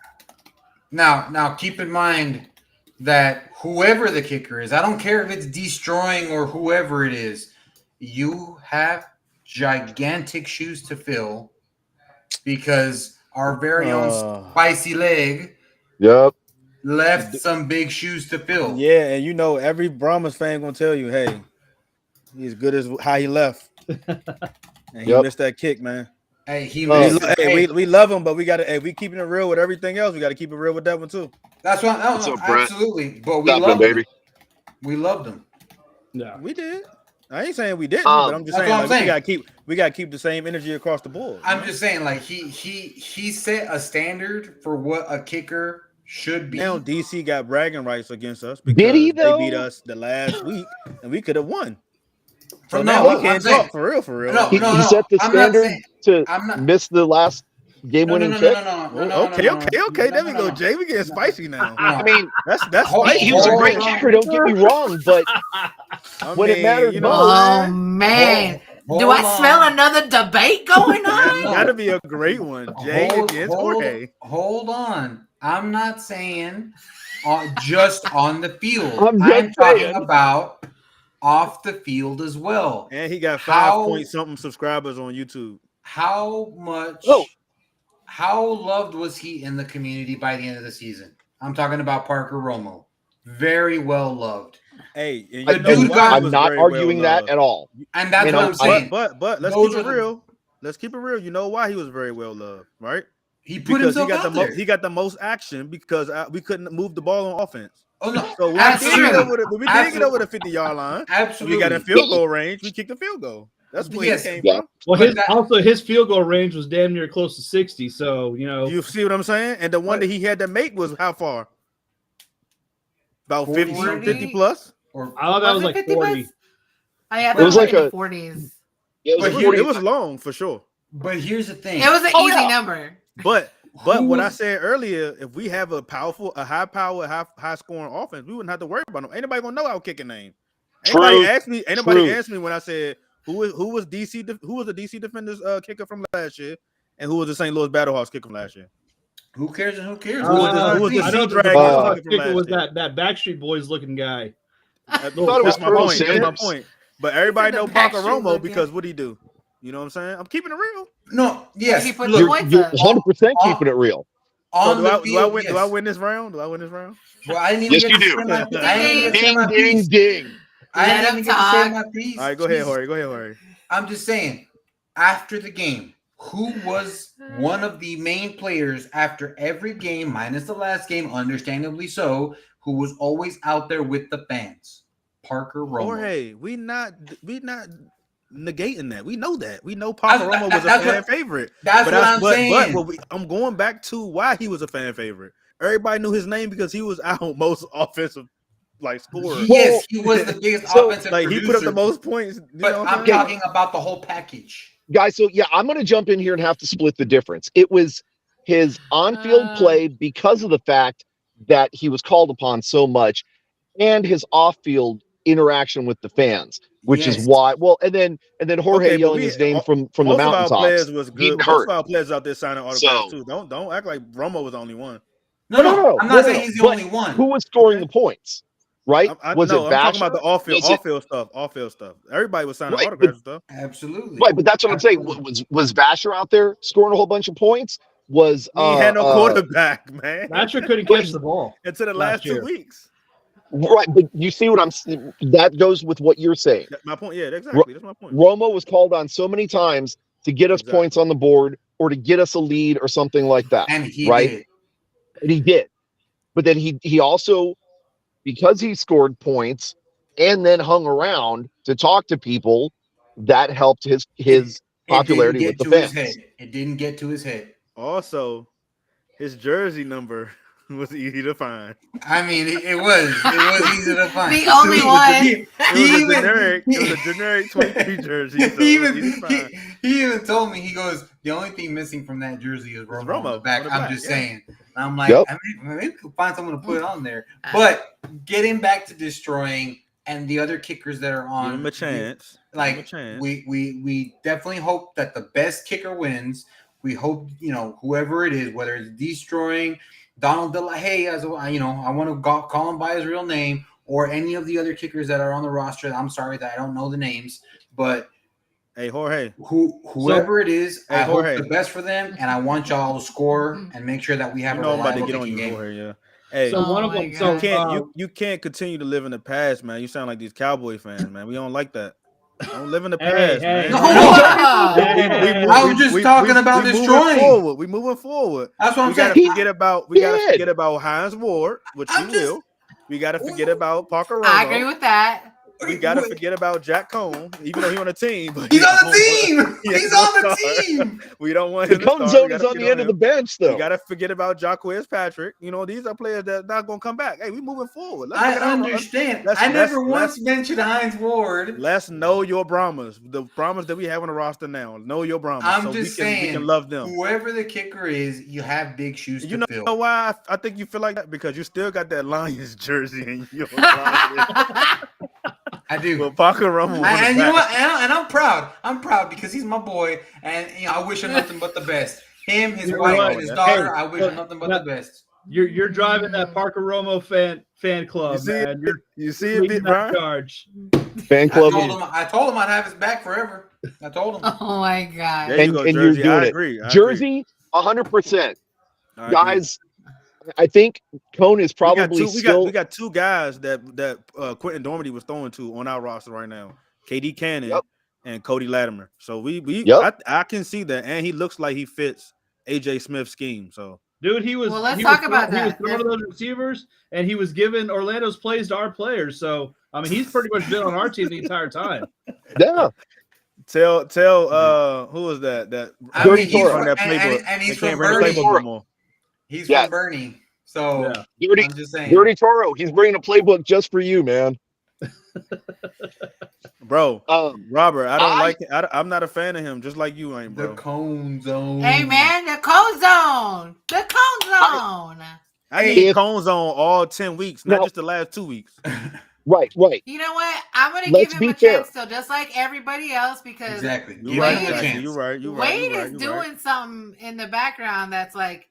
Now keep in mind that whoever the kicker is, I don't care if it's destroying or whoever it is, you have gigantic shoes to fill because our very own Spicy Leg Yep. left some big shoes to fill. Yeah, and every Brahmas fan gonna tell you, hey, he's good as how he left. And he missed that kick, man. Hey, we love him, but we gotta. Hey, we keeping it real with everything else. We gotta keep it real with that one too. That's what. No, What's up, Brett? absolutely. But we Stop loved him, baby. him. We loved him. Yeah, We did. I ain't saying we didn't, but I'm just That's saying, what I'm saying. we gotta keep the same energy across the board. I'm just saying, like he set a standard for what a kicker should be. Now DC got bragging rights against us Did because he, they though? beat us the last week and we could have won. So No, now I'm we can't saying- talk for real. No, He no, set the I'm not standard saying- to I'm not- miss the last game-winning kick. Okay. There we go, Jay. We getting spicy now. I mean, That's Hold- spicy. he was a hold great on. kicker. Don't get me wrong, but when it mattered most- Oh man. Do I smell another debate going on? Gotta be a great one. Jay against Jorge. Hold on. I'm not saying just on the field. I'm just I'm talking saying. about off the field as well. And he got How- 5 point something subscribers on YouTube. How much? Oh. How loved was he in the community by the end of the season? I'm talking about Parker Romo. Very well loved. Hey, and The dude why got- he I'm was not very arguing well that loved. at all. And that's You what know, I'm saying. But let's Those keep it are the- real. Let's keep it real. You know why he was very well loved, right? He put Because himself out there. he got the most action because we couldn't move the ball on offense. Oh no, So when we did absolutely. get over the 50-yard line, Absolutely. we got in field goal range. We kicked the field goal. That's where Yes. he came Yeah. from. well, But his field goal range was damn near close to 60. So You see what I'm saying? And the one that he had to make was how far? About 50, 40? 50 plus. Or I thought that was it like 50 40. plus? Oh, yeah, It was like in the a- 40s. It But was here- It was long for sure. but here's the thing. It was an Oh, easy yeah. number. But Who what I was- said earlier, if we have a high power, high scoring offense, we wouldn't have to worry about them. Anybody gonna know our kicking name? Anybody asked me when I said who was the DC Defenders kicker from last year, and who was the St.Louis Battlehawks kicker from last year? Who cares and who cares? Who was the I know Sea the Dragons Battlehawks from kicker last was year? that Backstreet Boys looking guy. thought it was That's my Colonel point. That's my Sanders. point. But everybody The know Parker Backstreet Romo Boys, because what he do? You know what I'm saying? I'm keeping it real. No, yes. He put Look, the points You're up. 100% keeping it real. on So the do I field, win? yes. Do I win this round? Do I win this round? Well, I didn't even Yes, get you to do. say my, I didn't even get to say Ding, my ding, piece. ding. I Let didn't him even get to say talk. my piece. All right, go ahead, Jesus. Jorge. Go ahead, Jorge. I'm just saying, after the game, who was one of the main players after every game, minus the last game, understandably so, who was always out there with the fans? Parker Romo. Jorge, we not negating that. We know that. We know Parker Romo was a fan favorite. That's what I'm saying. But I'm going back to why he was a fan favorite. Everybody knew his name because he was out most offensive scorer. Yes, he was the biggest offensive producer. He put up the most points. But I'm talking about the whole package. Guys, so yeah, I'm going to jump in here and have to split the difference. It was his on-field play because of the fact that he was called upon so much, and his off-field interaction with the fans, which is why. Well, and then Jorge yelling his name from the mountaintops. Most of our players was good. Most of our players out there signing autographs too. Don't act like Romo was the only one. No. I'm not saying he's the only one. Who was scoring the points? Right? I'm talking about the off-field stuff. Everybody was signing autographs and stuff. Absolutely. Right, but that's what I'm saying. Was Vasher out there scoring a whole bunch of points? He had no quarterback, man. Vasher couldn't catch the ball until the last 2 weeks. Right, but you see what I'm saying? That goes with what you're saying. My point, yeah, exactly. That's my point. Romo was called on so many times to get us points on the board or to get us a lead or something like that. And he did. And he did. But then he also, because he scored points and then hung around to talk to people, that helped his popularity with the fans. It didn't get to his head. Also, his jersey number was easy to find. I mean, it was easy to find. The only one. It was a generic 23 jersey. So he even told me, he goes, the only thing missing from that jersey is Romo on the back. I'm just saying. I'm like, maybe we could find someone to put on there. But getting back to destroying and the other kickers that are on, give him a chance. We definitely hope that the best kicker wins. We hope, whoever it is, whether it's destroying Donald De La Haye, I want to call him by his real name, or any of the other kickers that are on the roster. I'm sorry that I don't know the names, but hey, Jorge, whoever it is, I hope the best for them, and I want y'all to score and make sure that we have a reliable kicking game. Jorge, yeah. Hey, so one of them. So you can't continue to live in the past, man. You sound like these Cowboy fans, man. We don't like that. Don't live in the past, man. I was just talking about destroying. We moving forward. That's what I'm saying. We gotta forget about Hines Ward, which we will. We gotta forget about Parker Romo. I agree with that. We gotta forget about Jack Cone, even though he's on the team. But he's on the team. He's on the team. We don't want him. The Cone zone is on the end of the bench, though. We gotta forget about Jacquez Patrick. These are players that are not gonna come back. Hey, we moving forward. I understand. I never once mentioned Hines Ward. Let's know your Brahmas. The Brahmas that we have on the roster now. Know your Brahmas. I'm just saying. We can love them. Whoever the kicker is, you have big shoes to fill. You know why I think you feel like that? Because you still got that Lions jersey in your I do. But Parker Romo, and you know what? And I'm proud. I'm proud because he's my boy, and I wish him nothing but the best. Him, his wife, and his daughter. I wish him nothing but the best. You're driving that Parker Romo fan club, man. You see it, Brian? Charge. Fan club. I told him I'd have his back forever. I told him. Oh my god! There you go, and Jersey. you're doing I agree. Jersey, 100%. Guys, I think Cone is probably we got two guys that Quentin Dormady was throwing to on our roster right now. KD Cannon and Cody Latimer. So I can see that, and he looks like he fits AJ Smith's scheme. So dude, he was. Well, let's talk about that. He was throwing those receivers, and he was giving Orlando's plays to our players. So I mean, he's pretty much been on our team the entire time. Yeah. Tell who was that? Dirty Toro on that playbook. And he's from Bernie. He's from Bernie. So I'm just saying. Dirty Toro, he's bringing a playbook just for you, man. Bro, Robert, I don't like it. I'm not a fan of him, just like you ain't, bro. The Cone Zone. Hey, man, the Cone Zone. The Cone Zone. I need Cone Zone all 10 weeks, not just the last 2 weeks. Right. You know what? I'm going to give him a chance, still, just like everybody else, because exactly. You're right. Wade is doing something in the background that's like,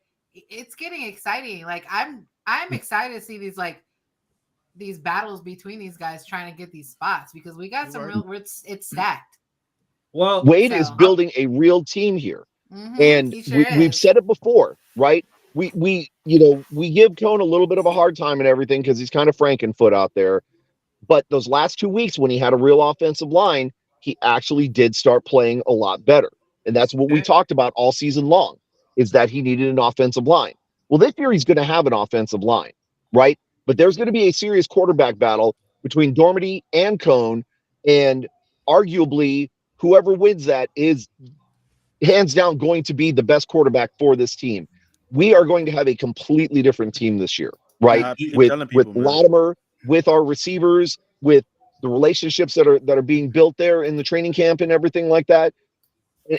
it's getting exciting. Like I'm excited to see these battles between these guys trying to get these spots, because we got some real. It's stacked. Well, Wade is building a real team here, and we've said it before, right? We give Cone a little bit of a hard time and everything because he's kind of Frankenfoot out there, but those last 2 weeks when he had a real offensive line, he actually did start playing a lot better. And that's what we talked about all season long, is that he needed an offensive line. Well, this year he's going to have an offensive line, right? But there's going to be a serious quarterback battle between Dormady and Cone, and arguably whoever wins that is hands down going to be the best quarterback for this team. We are going to have a completely different team this year, right? I keep with telling people, man. Latimer, with our receivers, with the relationships that are being built there in the training camp and everything like that.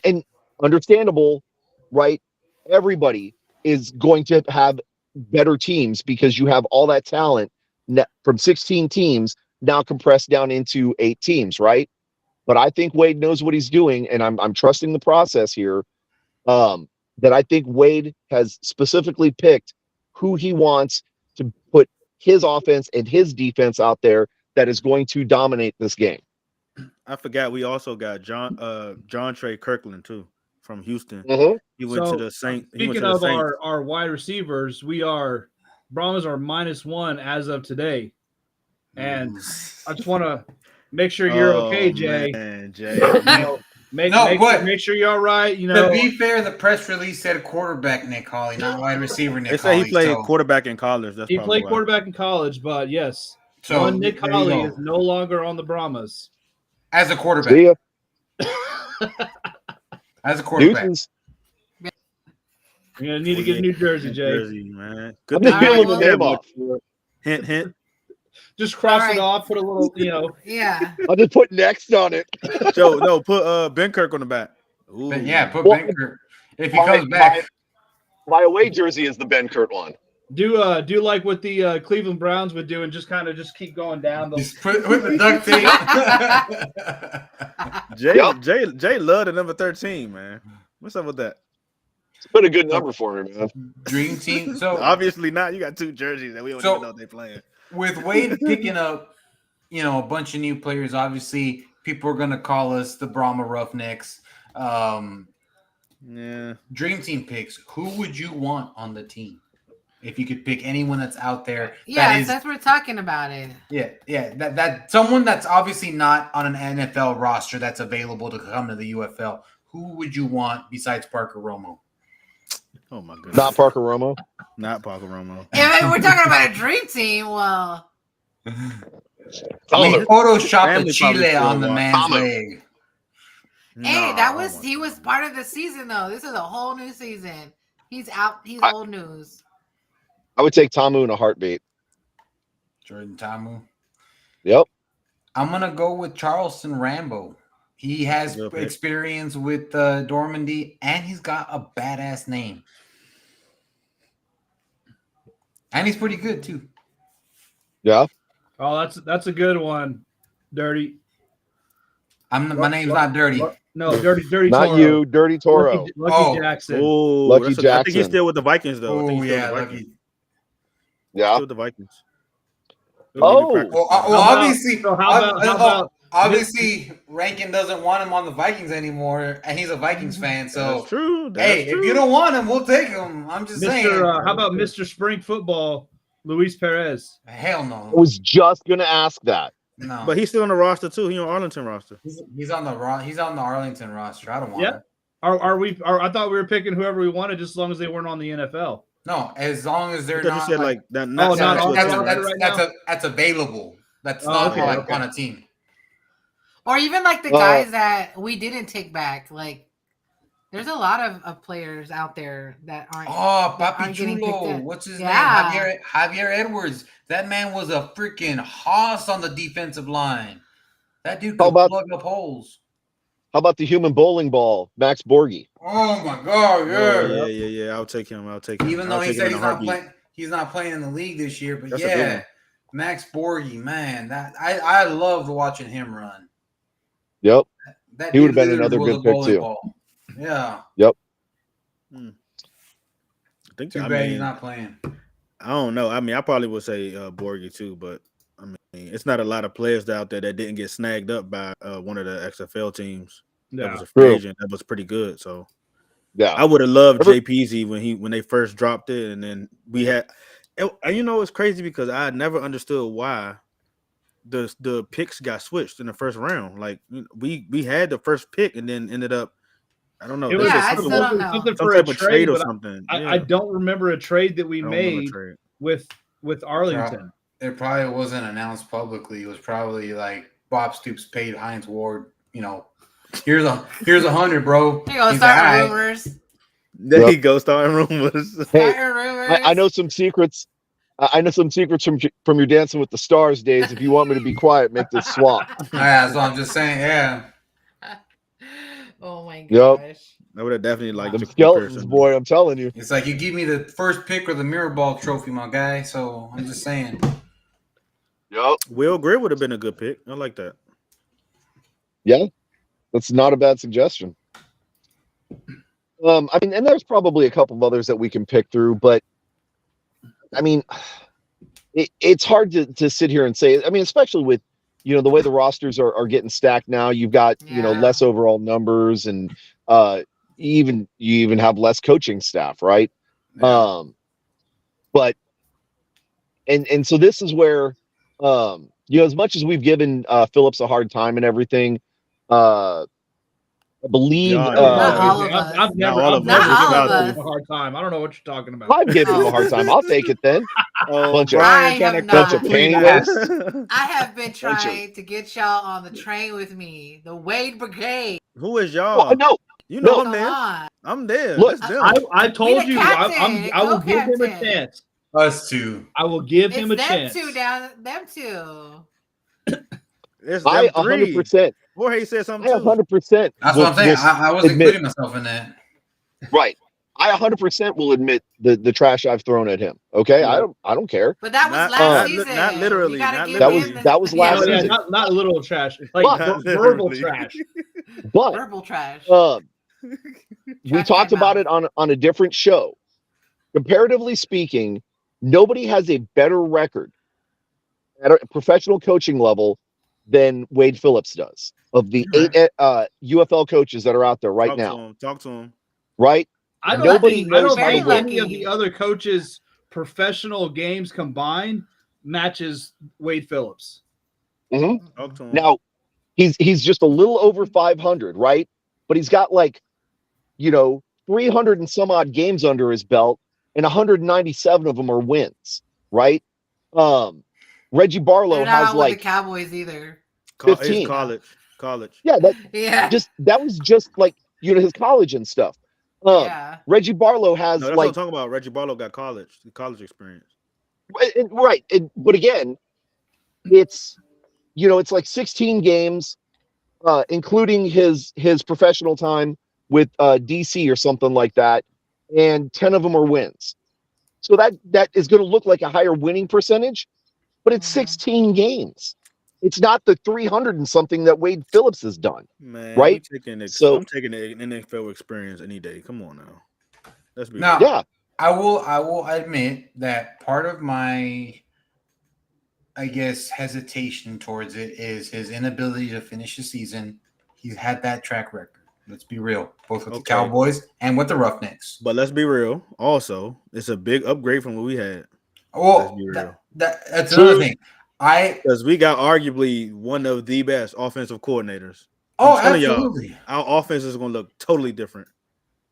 And understandable, right? Everybody is going to have better teams because you have all that talent from 16 teams now compressed down into 8 teams, right? But I think Wade knows what he's doing, and I'm trusting the process here. That I think Wade has specifically picked who he wants to put his offense and his defense out there that is going to dominate this game. I forgot we also got John Trey Kirkland too from Houston. Mm-hmm. He went So, to the Saints. He went Speaking to the of Saints. our wide receivers, Brahmas are -1 as of today. And I just want to make sure you're okay, Jay. Man, Jay. You know, make sure you're all right. You know, To be fair, the press release said quarterback Nick Hawley, not wide receiver Nick They say Hawley. he played so, quarterback in college. That's he probably played why. quarterback in college, but yes, so one Nick there you Hawley go. is no longer on the Brahmas. As a See quarterback. ya. As a quarterback. Deuces. You're gonna need to get a new jersey, Jay. Jersey, man. I'm Good just thing All feeling right, the name well- off. Hint, hint. Just cross All it right. off, put a little, Yeah. I'll just put next on it. Joe, no, put Ben Kirk on the back. Ooh. But yeah, put Well, Banker. If he my- comes back. My away jersey is the Ben Kurt one. do like what the Cleveland Browns would do and just kind of just keep going down. Just put the duct tape. Jay loved the number 13, man. What's up with that? It's been a good number for me, man. Dream team. So Obviously not. You got 2 jerseys that we don't So- even know if they playing. with Wade picking up, a bunch of new players, obviously people are gonna call us the Brahma Roughnecks. Yeah. Dream team picks. Who would you want on the team? If you could pick anyone that's out there, Yes, that's what we're talking about it. that someone that's obviously not on an NFL roster that's available to come to the UFL. Who would you want besides Parker Romo? Oh my goodness. Not Parker Romo. Not Parker Romo. If we're talking about a dream team, well, We Tyler. photoshopped Family a Chile probably on the still man's Thomas. leg. hey, Nah, he was part of the season though. This is a whole new season. He's out. He's I- old news. I would take Tamu in a heartbeat. Jordan Tamu. Yep. I'm gonna go with Charleston Rambo. He has Good pick. experience with Dormandy, and he's got a badass name, and he's pretty good too. Yeah. Oh, that's a good one, Dirty. My name's not Dirty. No, Dirty. Not Toro. you, Dirty Toro. Lucky Oh. Jackson. Oh, Lucky I think Jackson. he's still with the Vikings though. I think Oh he's still yeah, with the lucky. Vikings. Yeah. Still with the Vikings. Oh. Well, How about- obviously, so how about obviously, Rankin doesn't want him on the Vikings anymore, and he's a Vikings fan. So, That's true. That's hey, true. if you don't want him, we'll take him. I'm just saying. How about Mr. Spring Football, Luis Perez? Hell I no, was just gonna ask that. no. But he's still on the roster too. He's on Arlington roster. He's on the Arlington roster. I don't want Yeah. him. I thought we were picking whoever we wanted, just as long as they weren't on the NFL. No, as long as they're Because you not said like, like that. Oh, that's, not on that's, the that's, roster right that's, now? that's available. That's Oh, not okay, like okay. on a team. Or even like the guys that we didn't take back. Like, there's a lot of players out there that aren't. Oh, that Papi aren't getting picked Chulo. up. What's his Yeah. name? Javier Edwards. That man was a freaking hoss on the defensive line. That dude How could about- plug up holes. How about the human bowling ball, Max Borghi? Oh my god, yeah. Yeah. I'll take him. Even though I'll he take him said in a heartbeat. he's not playing in the league this year, but That's a good yeah, one. Max Borghi, man, that I loved watching him run. Yep. That He dude would've been literally another was good a pick, bowling too. ball. Yeah, I think too I bad mean, he's not playing. I don't know. I mean, I probably would say Borgie too, but I mean, it's not a lot of players out there that didn't get snagged up by one of the XFL teams. That was a free True. agent. That was pretty good. So Yeah. I would have loved Every- JPZ when they first dropped it, and then we had. And it's crazy because I never understood why the picks got switched in the first round. Like we had the first pick and then ended up I don't know. It They was said Yeah, I something still with- don't know. something some for a type of trade or but something. I don't remember a trade that we I don't remember made trade. with Arlington. It probably wasn't announced publicly. It was probably like Bob Stoops paid Heinz Ward. Here's $100, bro. Here you go, He's starting like, "All right." rumors. There Yep. you go, starting rumors. Hey, Starting rumors. I know some secrets. I know some secrets from your Dancing with the Stars days. If you want me to be quiet, make this swap. Yeah, so I'm just saying, yeah. Oh my Yep. gosh. I would have definitely liked Them to skeletons, comparison. boy. I'm telling you. It's like you give me the first pick or the mirror ball trophy, my guy. So I'm just saying. Yep. Will Greer would have been a good pick. I like that. Yeah, that's not a bad suggestion. I mean, and there's probably a couple of others that we can pick through, but I mean, it's hard to sit here and say. I mean, especially with the way the rosters are getting stacked now. You've got Yeah. less overall numbers, and you even have less coaching staff, right? Yeah. But and so this is where as much as we've given Phillips a hard time and everything, I believe Yeah, Not all of us. I've never, Not all I've of never us. Not all given of him us. a hard time. I don't know what you're talking about. I've given him a hard time. I'll take it then. Oh, Bunch of- Brian I trying have to cut not. between Bunch that. I have been Bunch of- trying to get y'all on the train with me. The Wade Brigade. Who is y'all? Well, no, You know Come I'm there. on. I'm there. Look, That's them. I told the you captain, I will give him a co-captain. chance. Us two. I will give It's him a them chance. two down. Them two. It's I them three. 100%. Jorge said I something too. 100%. That's will- what I'm saying. will I was admit- including myself in that. Right. I 100% will admit the trash I've thrown at him. Okay, I don't care. But that was Not- last not- season. not literally, You gotta not give That him was the- that was last Oh, yeah, season. not literal trash, like But- verbal Literally. trash. But verbal trash. we Trash talked my about mouth. it on a different show. Comparatively speaking, nobody has a better record at a professional coaching level than Wade Phillips does. Of the Right. 8 UFL coaches that are out there right now, Talk to him. right? I don't Nobody think, I knows don't how to think win. any of the other coaches' professional games combined matches Wade Phillips. Talk to him. Now, he's just a little over 500, right? But he's got 300 and some odd games under his belt, and 197 of them are wins, right? Reggie Barlow They're not has with the Cowboys either. 15. It's college. that Yeah. was just his college and stuff. Yeah. Reggie Barlow has No, that's what I'm talking about. Reggie Barlow got college experience. right, but again, it's it's like 16 games, including his professional time with DC or something like that, and 10 of them are wins. So that is going to look like a higher winning percentage, but it's Mhm. 16 games. It's not the 300 and something that Wade Phillips has done. Man, Right? So- I'm taking the NFL experience any day. Come on now. Let's be Now, real. Yeah, I will admit that part of my, I guess, hesitation towards it is his inability to finish the season. He's had that track record. Let's be real, both with the Okay. Cowboys and with the Roughnecks. But let's be real. Also, it's a big upgrade from what we had. Well, Let's be real. that's True. another thing. Because we got arguably one of the best offensive coordinators. Oh, I'm telling y'all. absolutely. Our offense is going to look totally different.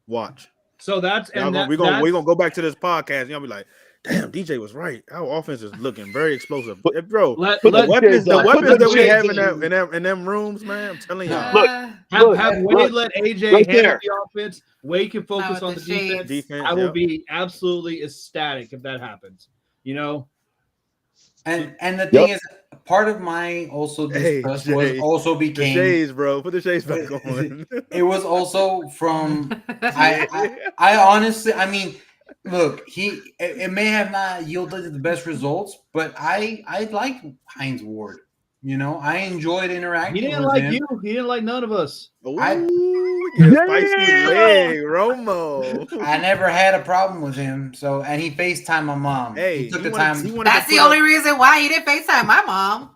Watch. So that's Y'all and gonna, that, we're going that's- to go back to this podcast. And y'all be like, damn, DJ was right. Our offense is looking very explosive. But- Bro, let, Put the let, shades weapons on. Put that we shades have on. in them rooms, man, I'm telling y'all. Look, have look, Wade let AJ right handle there. the offense. Wade can focus with on the the shades. defense. I will Yep. be absolutely ecstatic if that happens. And the thing is, part of my also Hey, distrust Jay, was also The became shades, bro. Put the shades back on. it was also from I honestly, I mean, look, it may have not yielded the best results, but I like Heinz Ward. I enjoyed interacting He didn't with like him. you. He didn't like none of us. Ooh, I- get a spicy Damn. leg, Romo. I never had a problem with him. So, and he FaceTimed my mom. Hey, he took he the wanted- time. he wanted That's to the put only up- reason why he didn't FaceTime my mom.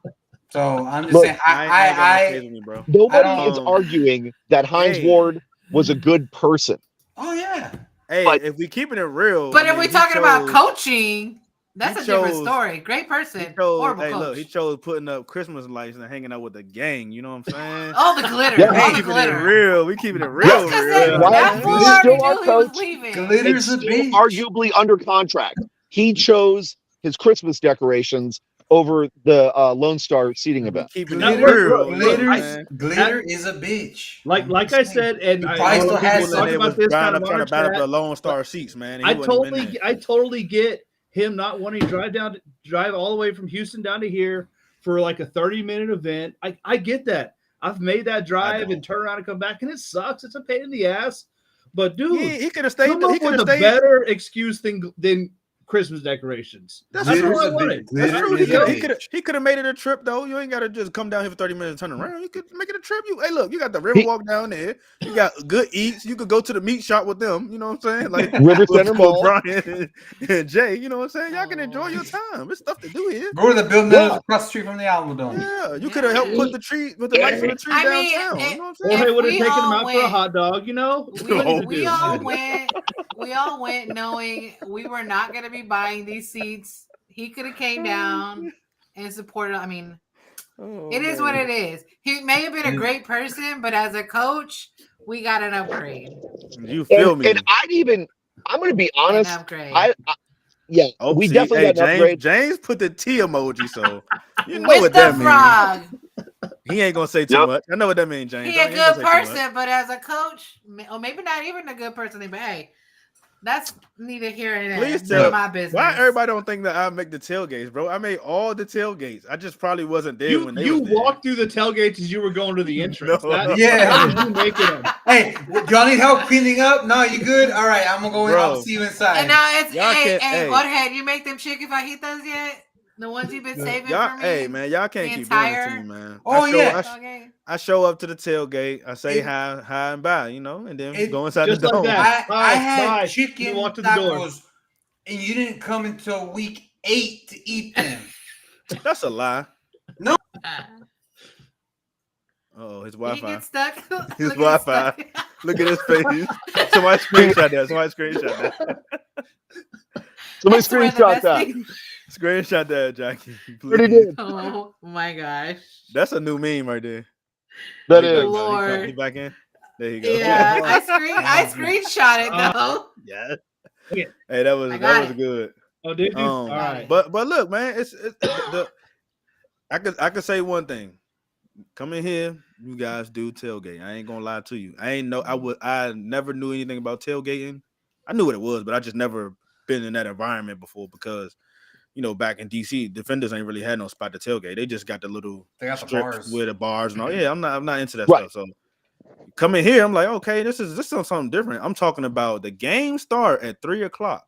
So I'm just Look, saying, I ain't got no I shades with me, bro. Nobody is Um, arguing that Heinz hey. Ward was a good person. oh yeah. Hey, But- if we keeping it real, But I if mean, we're he talking about chose- coaching, That's He a different chose- story. Great He person, chose, horrible hey, coach. look, he chose putting up Christmas lights and hanging out with the gang. You know what I'm saying? All the glitter, Yeah. all we the keeping it glitter. real. We keeping it That's real, because real. Why- that fool He's already still our knew he was coach. leaving. Glitter's It's a still bitch. arguably under contract. He chose his Christmas decorations over the Lone Star seating We event. keeping Now, it look, real. look, you know what I'm Glitter, saying? glitter is a bitch. Like I said, and He I probably know still people has talk some. When they was about this kind trying of to our battle chat. the Lone Star seats, man. I totally get him not wanting to drive all the way from Houston down to here for like a 30-minute event. I get that. I've made that drive don't. and turn around and come back, and it sucks. It's a pain in the ass. But dude, He could have stayed. come He up could with have a stayed. better excuse than Christmas decorations. That's That's true. all I Glitter's a wanted. bitch. That's Glitter true. is a bitch. He could have made it a trip though. You ain't gotta just come down here for 30 minutes and turn around. You could make it a trip. Hey, look, you got the river walk down there. You got good eats. You could go to the meat shop with them. You know what I'm saying? Like River Center with Mall. Brian and Jay. You know what I'm saying? Y'all can enjoy your time. There's stuff to do here. Go to the building Yeah. that is across the street from the Alamo Dome. Yeah, you could have helped put the lights on the tree I mean, downtown. You know what I'm Or saying? they If would have we taken him all out for a went- hot dog, you know? We all went knowing we were not going to be buying these seats. He could have came down and supported. I mean, Oh, it is man. what it is. He may have been a great person, but as a coach, we got an upgrade. You feel me? And I'm going to be An honest. upgrade. Yeah, Oh, we see, definitely hey, got an upgrade. James put the T emoji, so you know With what the that means. frog. He ain't gonna say too Yep. much. I know what that means, James. He a ain't gonna good say too much. person, but as a coach, or maybe not even a good person, but hey, that's neither here nor there. Please None tell- of my business. Why everybody don't think that I make the tailgates, bro? I made all the tailgates. I just probably wasn't there when they You was there. walked through the tailgates as you were going to the entrance. No. Yeah. That was you making them. Hey, do y'all need help cleaning up? No, you good? All right, I'm gonna go in. Bro. I'll see you inside. And now it's Y'all hey, can't- hey, hey. go ahead. You make them chicken fajitas yet? The ones you've been saving Y'all, for me. hey man, y'all can't the keep doing it entire- to me, man. Oh, I show, yeah. Okay. I show up to the tailgate. I say It- hi and bye, you know, and then It- go inside just the like dome. that. I had Bye. chicken You walk to the door. tacos, and you didn't come until week 8 to eat them. That's a lie. Uh, Oh, his you Wi-Fi. get stuck. His Look at Wi-Fi. stuck. Look at his face. Somebody screenshot that. Somebody screenshot that. Somebody That's where the screenshot best that. thing- Screenshot that, Jackie. Already Please. did. Oh my gosh. That's a new meme right there. That He is. back, he Lord. back in. There you go. Yeah, I screenshot it though. Yeah. Yeah. Hey, that was I got was it. good. Oh, did you? All Got right. it. But look, man, it's I could say one thing. Come in here, you guys do tailgate. I ain't gonna lie to you. I never knew anything about tailgating. I knew what it was, but I just never been in that environment before because you know, back in DC, defenders ain't really had no spot to tailgate. They just got the little They got the strips bars. with the bars and all. Yeah, I'm not into that Right. stuff. So coming here, I'm like, okay, this is something different. I'm talking about the game start at 3:00.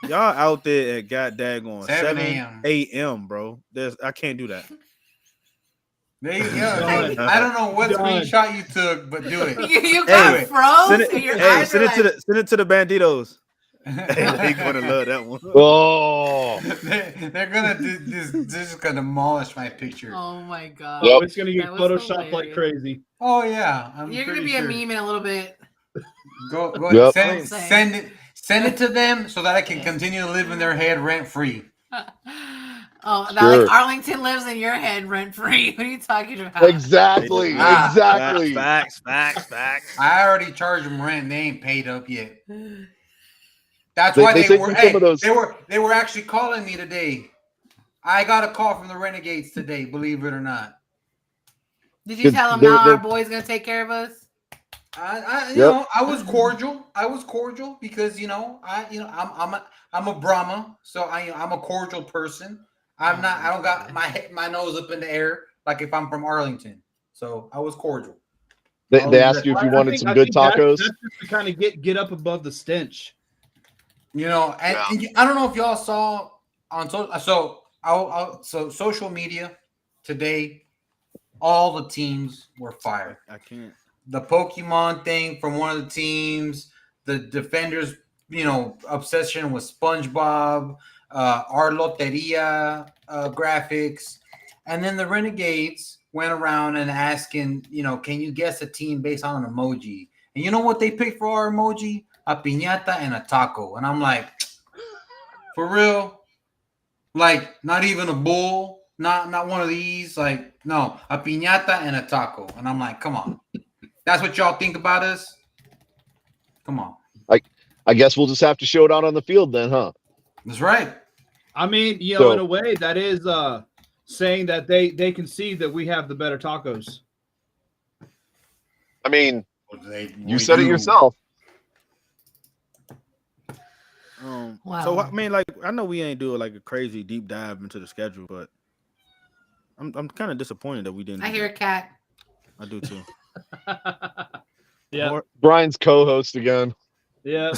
Y'all out there at god daggone 7 7 a.m., bro. I can't do that. There you go. Done. I don't know what Done. screenshot you took, but do it. You got Hey, froze. Send and your it, hey, eyes send are it to like- the Banditos. They gonna love that one. Oh, They're gonna just gonna demolish my picture. Oh my god. Yep. It's gonna get That was photoshopped like hilarious. crazy. Oh yeah, I'm You're gonna pretty be a sure. meme in a little bit. Go Yep. send it to them so that I can continue to live in their head rent free. Oh, now Sure. like Arlington lives in your head rent free. What are you talking about? exactly, Ah, exactly. Facts. I already charged them rent. They ain't paid up yet. That's They- why they they sent were. you some Hey, of those- they were actually calling me today. I got a call from the Renegades today. Believe it or not. Did you tell them They're- now they're- our boy's gonna take care of us? I Yep. know, I was cordial. I was cordial because I'm a Brahma, so I'm a cordial person. I'm not. I don't got my nose up in the air like if I'm from Arlington. So I was cordial. They asked you if you wanted some good tacos. That's just to kind of get up above the stench. You know, and I don't know if y'all saw on so social media today, all the teams were fired. I can't. The Pokemon thing from one of the teams, the defenders, obsession with SpongeBob, our Loteria graphics, and then the Renegades went around and asking, can you guess a team based on an emoji? And you know what they picked for our emoji? A piñata and a taco. And I'm like, for real? Like not even a bull, not one of these. Like no, a piñata and a taco. And I'm like, come on, that's what y'all think about us? Come on, I guess we'll just have to show it out on the field then, huh? that's right. I mean, you know, So- in a way, that is saying that they can see that we have the better tacos. I mean, We you said it do. yourself. Wow. So I mean, like, I know we ain't doing like a crazy deep dive into the schedule, but I'm kind of disappointed that we didn't. I do hear a that. cat. I do too. Yeah, Or- Brian's co-host again. yeah.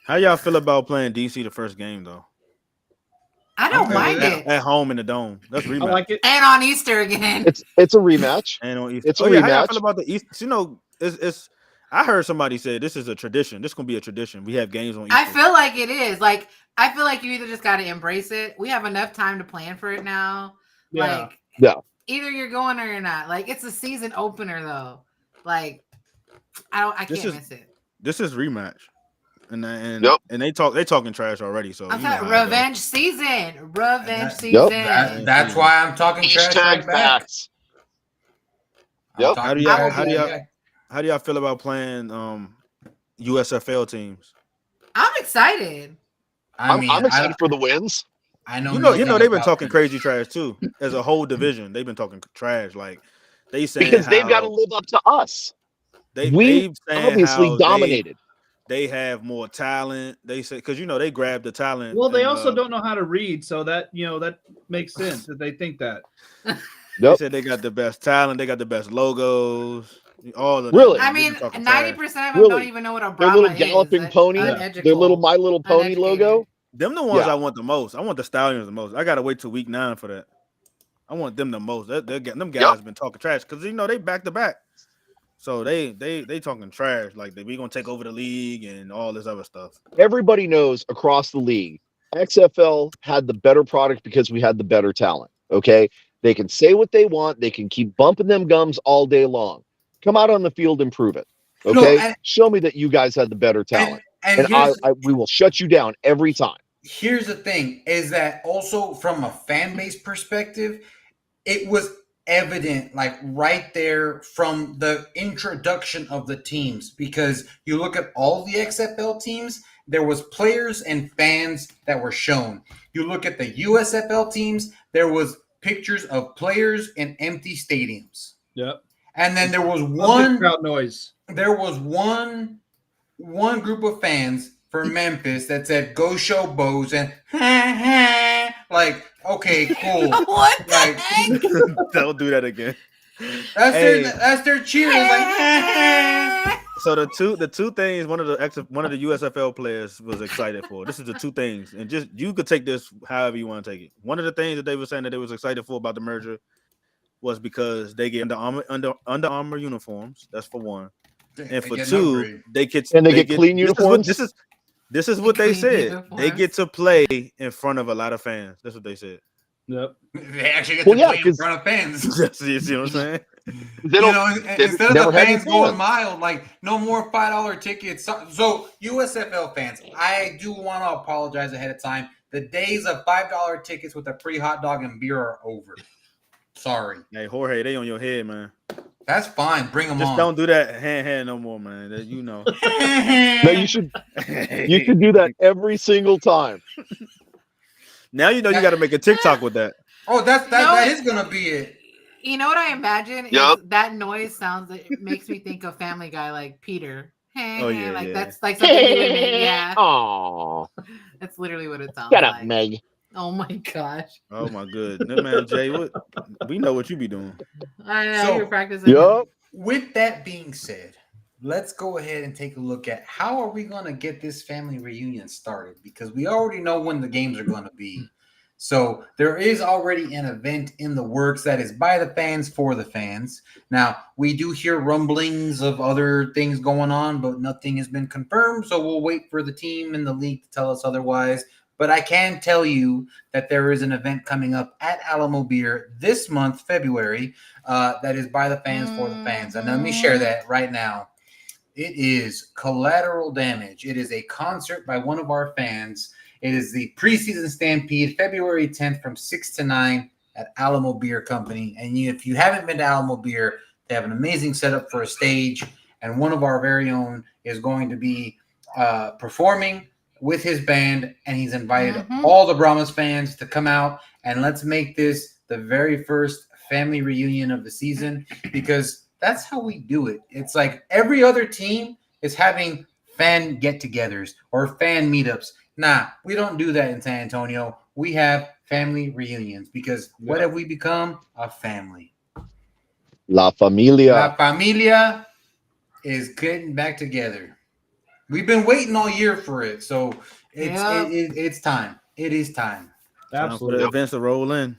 How y'all feel about playing DC the first game though? I don't Okay mind with At, it. at home in the dome. That's I rematch. like it. And on Easter again. It's a rematch. And on Easter. It's a How y'all rematch. feel about the East? You know, it's. I heard somebody say this is a tradition. This gonna be a tradition. We have games on Easter. I feel like it is. Like I feel like you either just got to embrace it. We have enough time to plan for it now. Yeah. Like Yeah. either you're going or you're not. Like it's a season opener though. Like I This can't is- miss it. This is rematch. And Yep. and they talking trash already. So I'm you know talking how it go. revenge season. Revenge Yep. season. That's why I'm talking trash right back. facts. I'm Yep. talking How do y'all- trash how do right y'all- back. How do y'all feel about playing USFL teams? I'm excited. I'm excited for the wins. I know. You know nothing they've been about talking them. crazy trash too. As a whole division, they've been talking trash. Like they saying Because they've got to how live up to us. they've We saying obviously how dominated. They have more talent. They say because they grabbed the talent. Well, they and, also don't know how to read, so that that makes sense that they think that. They Yep. said they got the best talent. They got the best logos. All of that, Really? man. I They mean, been talking 90% trash. of them Really? don't even know what a Their Brahma little is. galloping pony, Uneducated. their little My Little Pony Uneducated. logo. Them the ones Yeah. I want the most. I want the Stallions the most. I gotta wait till week 9 for that. I want them the most. They're getting them guys been talking trash because they back to back. So they talking trash like we gonna take over the league and all this other stuff. Everybody knows across the league, XFL had the better product because we had the better talent. Okay. They can say what they want. They can keep bumping them gums all day long. Come out on the field and prove it. No, Okay. and- Show me that you guys had the better talent. And And we will shut you down every time. here's the thing: is that also from a fan base perspective, it was evident, like right there from the introduction of the teams. Because you look at all the XFL teams, there was players and fans that were shown. You look at the USFL teams, there was pictures of players in empty stadiums, Yep. and then there was Love the one. crowd noise. There was one group of fans for Memphis that said "Go Show Bows" and like, okay, cool. What the Like, heck? Don't do that again. That's their cheers. Like, So the two things one of the USFL players was excited for. This is the two things, and just you could take this however you want to take it. One of the things that they were saying that they was excited for about the merger was because they get Under Armour uniforms. That's for one, and for two, they get clean uniforms. This is what they Clean said. uniforms. They get to play in front of a lot of fans. That's what they said. Yep. they actually get Well, to yeah, play in 'cause- front of fans. You see what I'm saying? They You don't, know, they've instead of never the had any fans going fans. mild, like no more $5 tickets. So USFL fans, I do want to apologize ahead of time. The days of $5 tickets with a free hot dog and beer are over. Sorry, Hey Jorge, they on your head, man. that's fine. Bring them Just on. don't do that hand no more, man. That you know. No, you should do that every single time. Now you know you got to make a TikTok with that. Oh, that No, is gonna be it. You know what I imagine? Yup. Is that noise sounds. It makes me think of Family Guy, like Peter. Oh, yeah, like yeah. that's like something you would make. Yeah, Aw. that's literally what it sounds Shut like. up, Meg. Oh my gosh! Oh my goodness, man, Jay, we know what you be doing. I know So- you're practicing. Yup. With that being said, let's go ahead and take a look at how are we going to get this family reunion started, because we already know when the games are going to be. So there is already an event in the works that is by the fans for the fans. Now, we do hear rumblings of other things going on, but nothing has been confirmed. So we'll wait for the team and the league to tell us otherwise. But I can tell you that there is an event coming up at Alamo Beer this month, February, that is by the fans for the fans. And let me share that right now. It is Collateral Damage. It is a concert by one of our fans. It is the preseason stampede, February 10th from 6 to 9 at Alamo Beer Company. And if you haven't been to Alamo Beer, they have an amazing setup for a stage. And one of our very own is going to be performing with his band. And he's invited all the Brahmas fans to come out. And let's make this the very first family reunion of the season, because that's how we do it. It's like every other team is having fan get-togethers or fan meetups. Nah, we don't do that in San Antonio. We have family reunions because what have we become? A family. La Familia. La Familia is getting back together. We've been waiting all year for it, so it's time. It is time. Absolutely. For the events to roll in.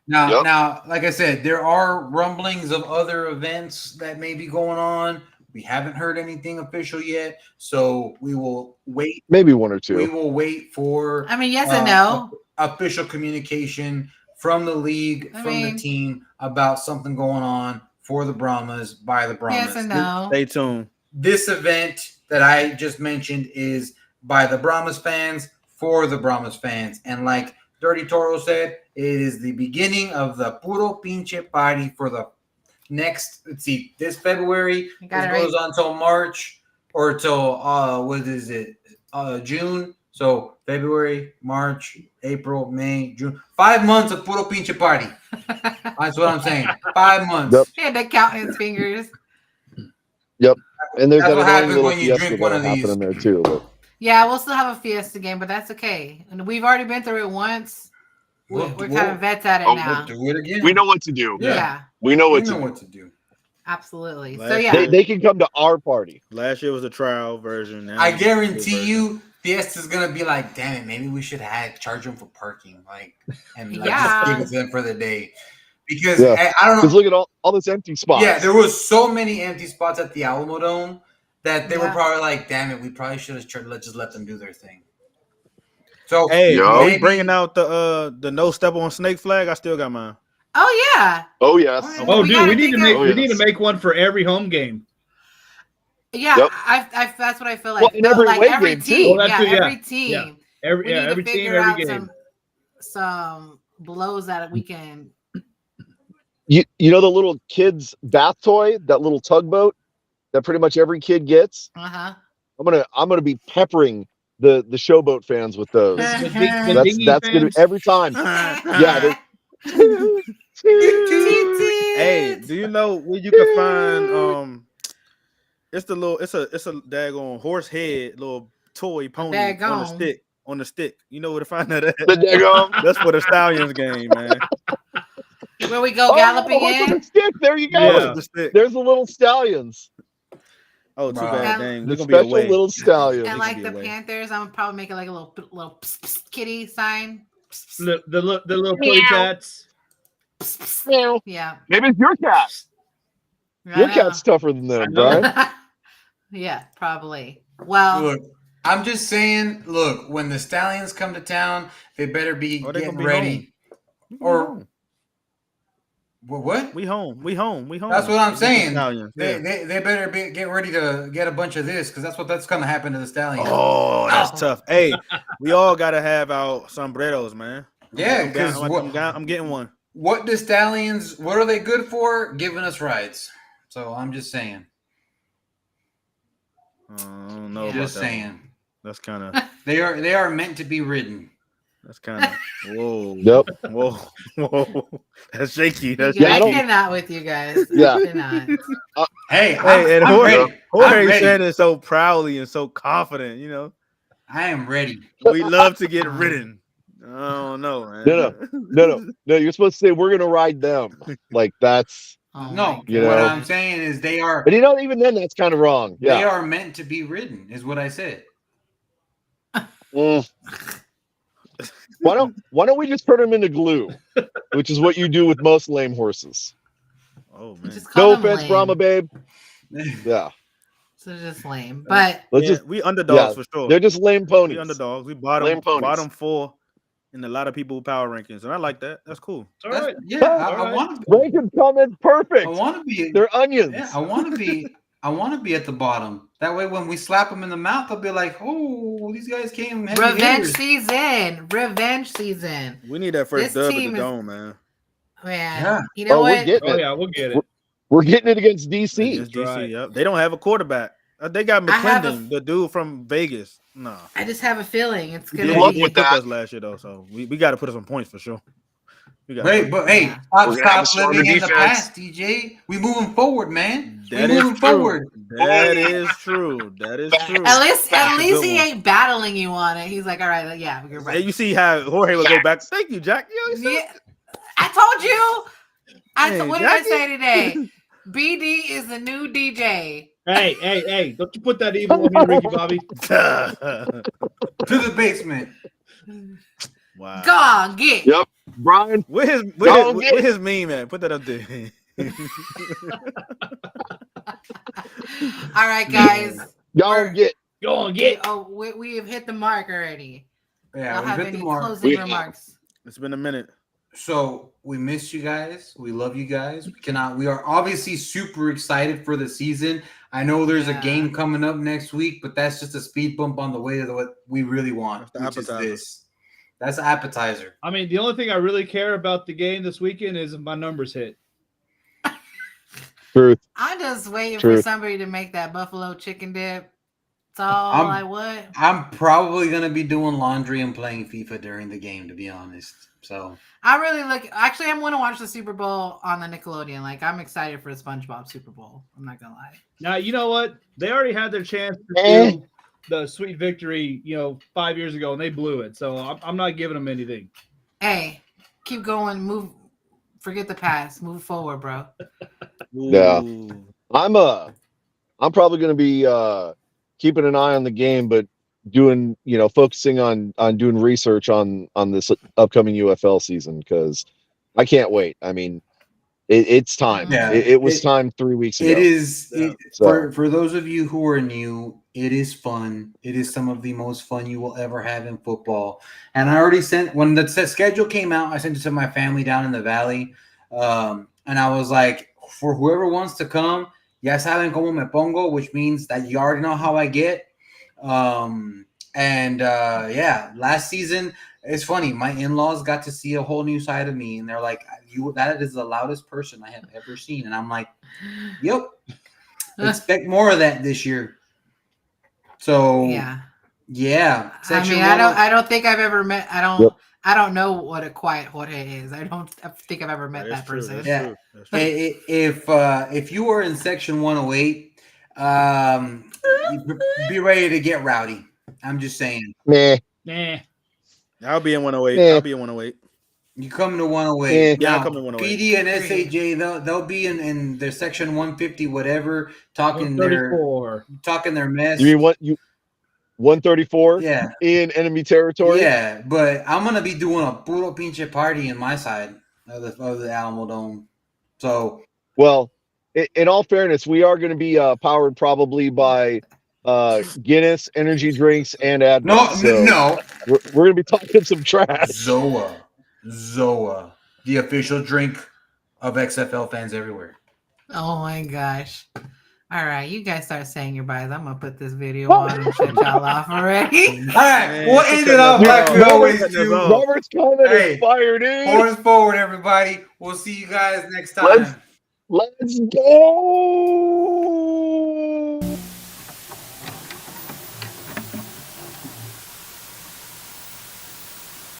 Now, like I said, there are rumblings of other events that may be going on. We haven't heard anything official yet, so we will wait. Maybe one or two. We will wait for. I mean, yes and no. Official communication from the league, the team about something going on for the Brahmas by the Brahmas. Yes and no. Stay tuned. This event that I just mentioned is by the Brahmas fans for the Brahmas fans, and like Dirty Toro said, it is the beginning of the puro pinche party for the next, this February. It goes on until March or till June. So February, March, April, May, June. 5 months of puro pinche party. That's what I'm saying. 5 months. Yep. He had to count his fingers. Yep. And there's That's what happens little when you fiesta drink one of that'll these. happen in there too. But. Yeah, we'll still have a fiesta game, but that's okay. And we've already been through it once. We're kind of vets at it now. We'll do it again. We know what to do. Yeah. We know We what know to do. what to do. Absolutely. Last So yeah. They can come to our party. Last year was a trial version. Now I it's a guarantee full version. you, Fiesta's gonna be like, damn it, maybe we should have charge them for parking, and Yeah. just give it to them for the day, because Yeah. I don't Because know. look at all this empty spots. Yeah, there was so many empty spots at the Alamo Dome that they were Yeah. probably like, damn it, we probably should have just let them do their thing. So Hey, Yo. we bringing out the no step on snake flag. I still got mine. Oh yeah. Oh yes. Oh, We dude, gotta we need to figure- make Oh, we yes. need to make one for every home game. Yeah, Yep. I that's what I feel like. Well, in every away every game, too. team. Well, that too, yeah. Every team. Yeah. We need Every to team, figure every out game. some blows that we can. You know the little kids bath toy, that little tugboat that pretty much every kid gets. Uh-huh. I'm gonna be peppering the showboat fans with those. The dinghy That's gonna be fans? every time. Yeah. Hey, do you know where you can find it's a daggone horse head little toy pony on the stick. You know where to find that at? The daggone. That's for the Stallions game, man. Where we go galloping horse on in. the stick. There you go. Yeah, the stick. There's the little stallions. Oh, too Wow. bad, dang. The We're gonna be special away. little stallions. And They like could the be away. Panthers, I'm probably making like a little pss, pss, kitty sign. Pss, The little play cats. pss, pss. Meow. Yeah. Maybe it's your cat. I Your know. cat's tougher than them, I know. Brian. Yeah, probably. Well, Look, I'm just saying. Look, when the Stallions come to town, they better be Oh, they getting gonna be ready. home. Or what? We home. That's what I'm saying. Stallions, They, yeah. they better get ready to get a bunch of this, because that's going to happen to the Stallions. Oh, that's Oh. tough. Hey, we all gotta have our sombreros, man. Yeah, I'm 'cause I'm getting one. What the Stallions? What are they good for? Giving us rides. So I'm just saying. I don't know. Just about that saying. one. That's kind of. They are meant to be ridden. That's kind of. Whoa. Yep. Whoa. That's shaky. That's Yeah, I I don't- cannot with you guys. Yeah. I cannot. Hey, Hey, and I'm Jorge, ready. I'm Jorge ready. said it so proudly and so confident. You know, I am ready. we love to get ridden. I don't know, man. No. You're supposed to say we're gonna ride them. Like that's. Oh No, my You what know. I'm saying is they are But even then, that's kind of wrong. they Yeah. are meant to be ridden, is what I said. Mm. Why don't we just turn them into glue, which is what you do with most lame horses? Oh man. Just call No them offense, lame. Brahma babe. Yeah, So just lame. But let's Yeah, just. we underdogs yeah, for sure. They're just lame ponies. We underdogs. We Lame bottom ponies. 4 in a lot of people power rankings, and I like that. That's cool. All right. Yeah, All I right. want to. Rankin comment perfect. I want to be. They're onions. Yeah, I want to be. I want to be at the bottom. That way, when we slap them in the mouth, they'll be like, "Oh, these guys came heavy Revenge hitters." season. Revenge season. We need that first This dub at the team is- dome, man. Man, Yeah. you know Oh, we're what? getting Oh it. yeah, we'll get it. We're getting it against DC. Against DC, right. yep. They don't have a quarterback. They got I have McClendon, the dude from Vegas. No. I just have a feeling it's He gonna Good luck be. with cooked that. us last year, though, so we got to put us on points for sure. We gotta Right, put- but hey, Yeah. stop, We're gonna have a stop stronger living in the defense. past, DJ. We moving forward, man. That we is moving true. forward. That is true. That is true. At least That's a good he one. ain't battling you on it. He's like, all right, yeah, you're And right. you see how Jorge would go back. Thank you, Jack. You know, Yeah, I told you. Hey, What did I Jackie. say today? BD is the new DJ. Hey! Don't you put that evil on me, Ricky Bobby? To the basement. wow. Go on, get. Yep. Brian, Where Don't get- his meme at? Put that up there. All right, guys. y'all We're- get Go on, get. We have hit the mark already. Yeah, Y'all we have hit any the mark. closing We- remarks? It's been a minute. So we miss you guys. We love you guys. We are obviously super excited for the season. I know there's Yeah. a game coming up next week, but that's just a speed bump on the way to what we really want, That's the which is appetizer. this. That's the appetizer. I mean, the only thing I really care about the game this weekend is if my numbers hit. truth. I'm just waiting for Truth. somebody to make that buffalo chicken dip. That's all I'm- I want. I'm probably gonna be doing laundry and playing FIFA during the game, to be honest. So I really actually I'm gonna watch the Super Bowl on the Nickelodeon. Like I'm excited for the SpongeBob Super Bowl. I'm not gonna lie. Now, you know what? They already had their chance to Eh. do the sweet victory, 5 years ago, and they blew it. So I'm not giving them anything. Hey, keep going, move forget the past, move forward, bro. Yeah. Ooh. I'm probably going to be keeping an eye on the game, but doing focusing on doing research on this upcoming UFL season, because I can't wait. I mean, it's time. Yeah, It was time 3 weeks ago. it is Yeah. for those of you who are new. It is fun. It is some of the most fun you will ever have in football. And I already sent when the schedule came out. I sent it to my family down in the valley, and I was like, for whoever wants to come, ya saben cómo me pongo, which means that you already know how I get. Yeah, last season it's funny. My in-laws got to see a whole new side of me, and they're like, that is the loudest person I have ever seen." And I'm like, "Yep, expect more of that this year." So Yeah. yeah. I Section mean, one- I don't think I've ever met. Yep. I don't know what a quiet Jorge is. I don't think I've ever met That is that true. person. That's Yeah. true. That's true. If you are in section 108, be ready to get rowdy. I'm just saying. Meh. Nah. I'll be in 108. Yeah. I'll be in 108. You come to 108. Yeah, I'll Now, come to 108. PD and SAJ, they'll be in their section 150, whatever, talking 134. their mess. You mean what? 134 Yeah, in enemy territory? yeah. But I'm gonna be doing a puro pinche party in my side of the Alamo Dome. So Well, in all fairness, we are going to be powered probably by Guinness, energy drinks, and Advil. no, We're going to be talking some trash. Zoa, the official drink of XFL fans everywhere. Oh my gosh. All right, you guys start saying your byes. I'm gonna put this video on and shut y'all off already. All right, Man, we'll she's end it cutting off us like off. we always Cutting us do. off. Robert's comment Hey, is fire, dude. Horns forward, everybody. We'll see you guys next time. Let's go.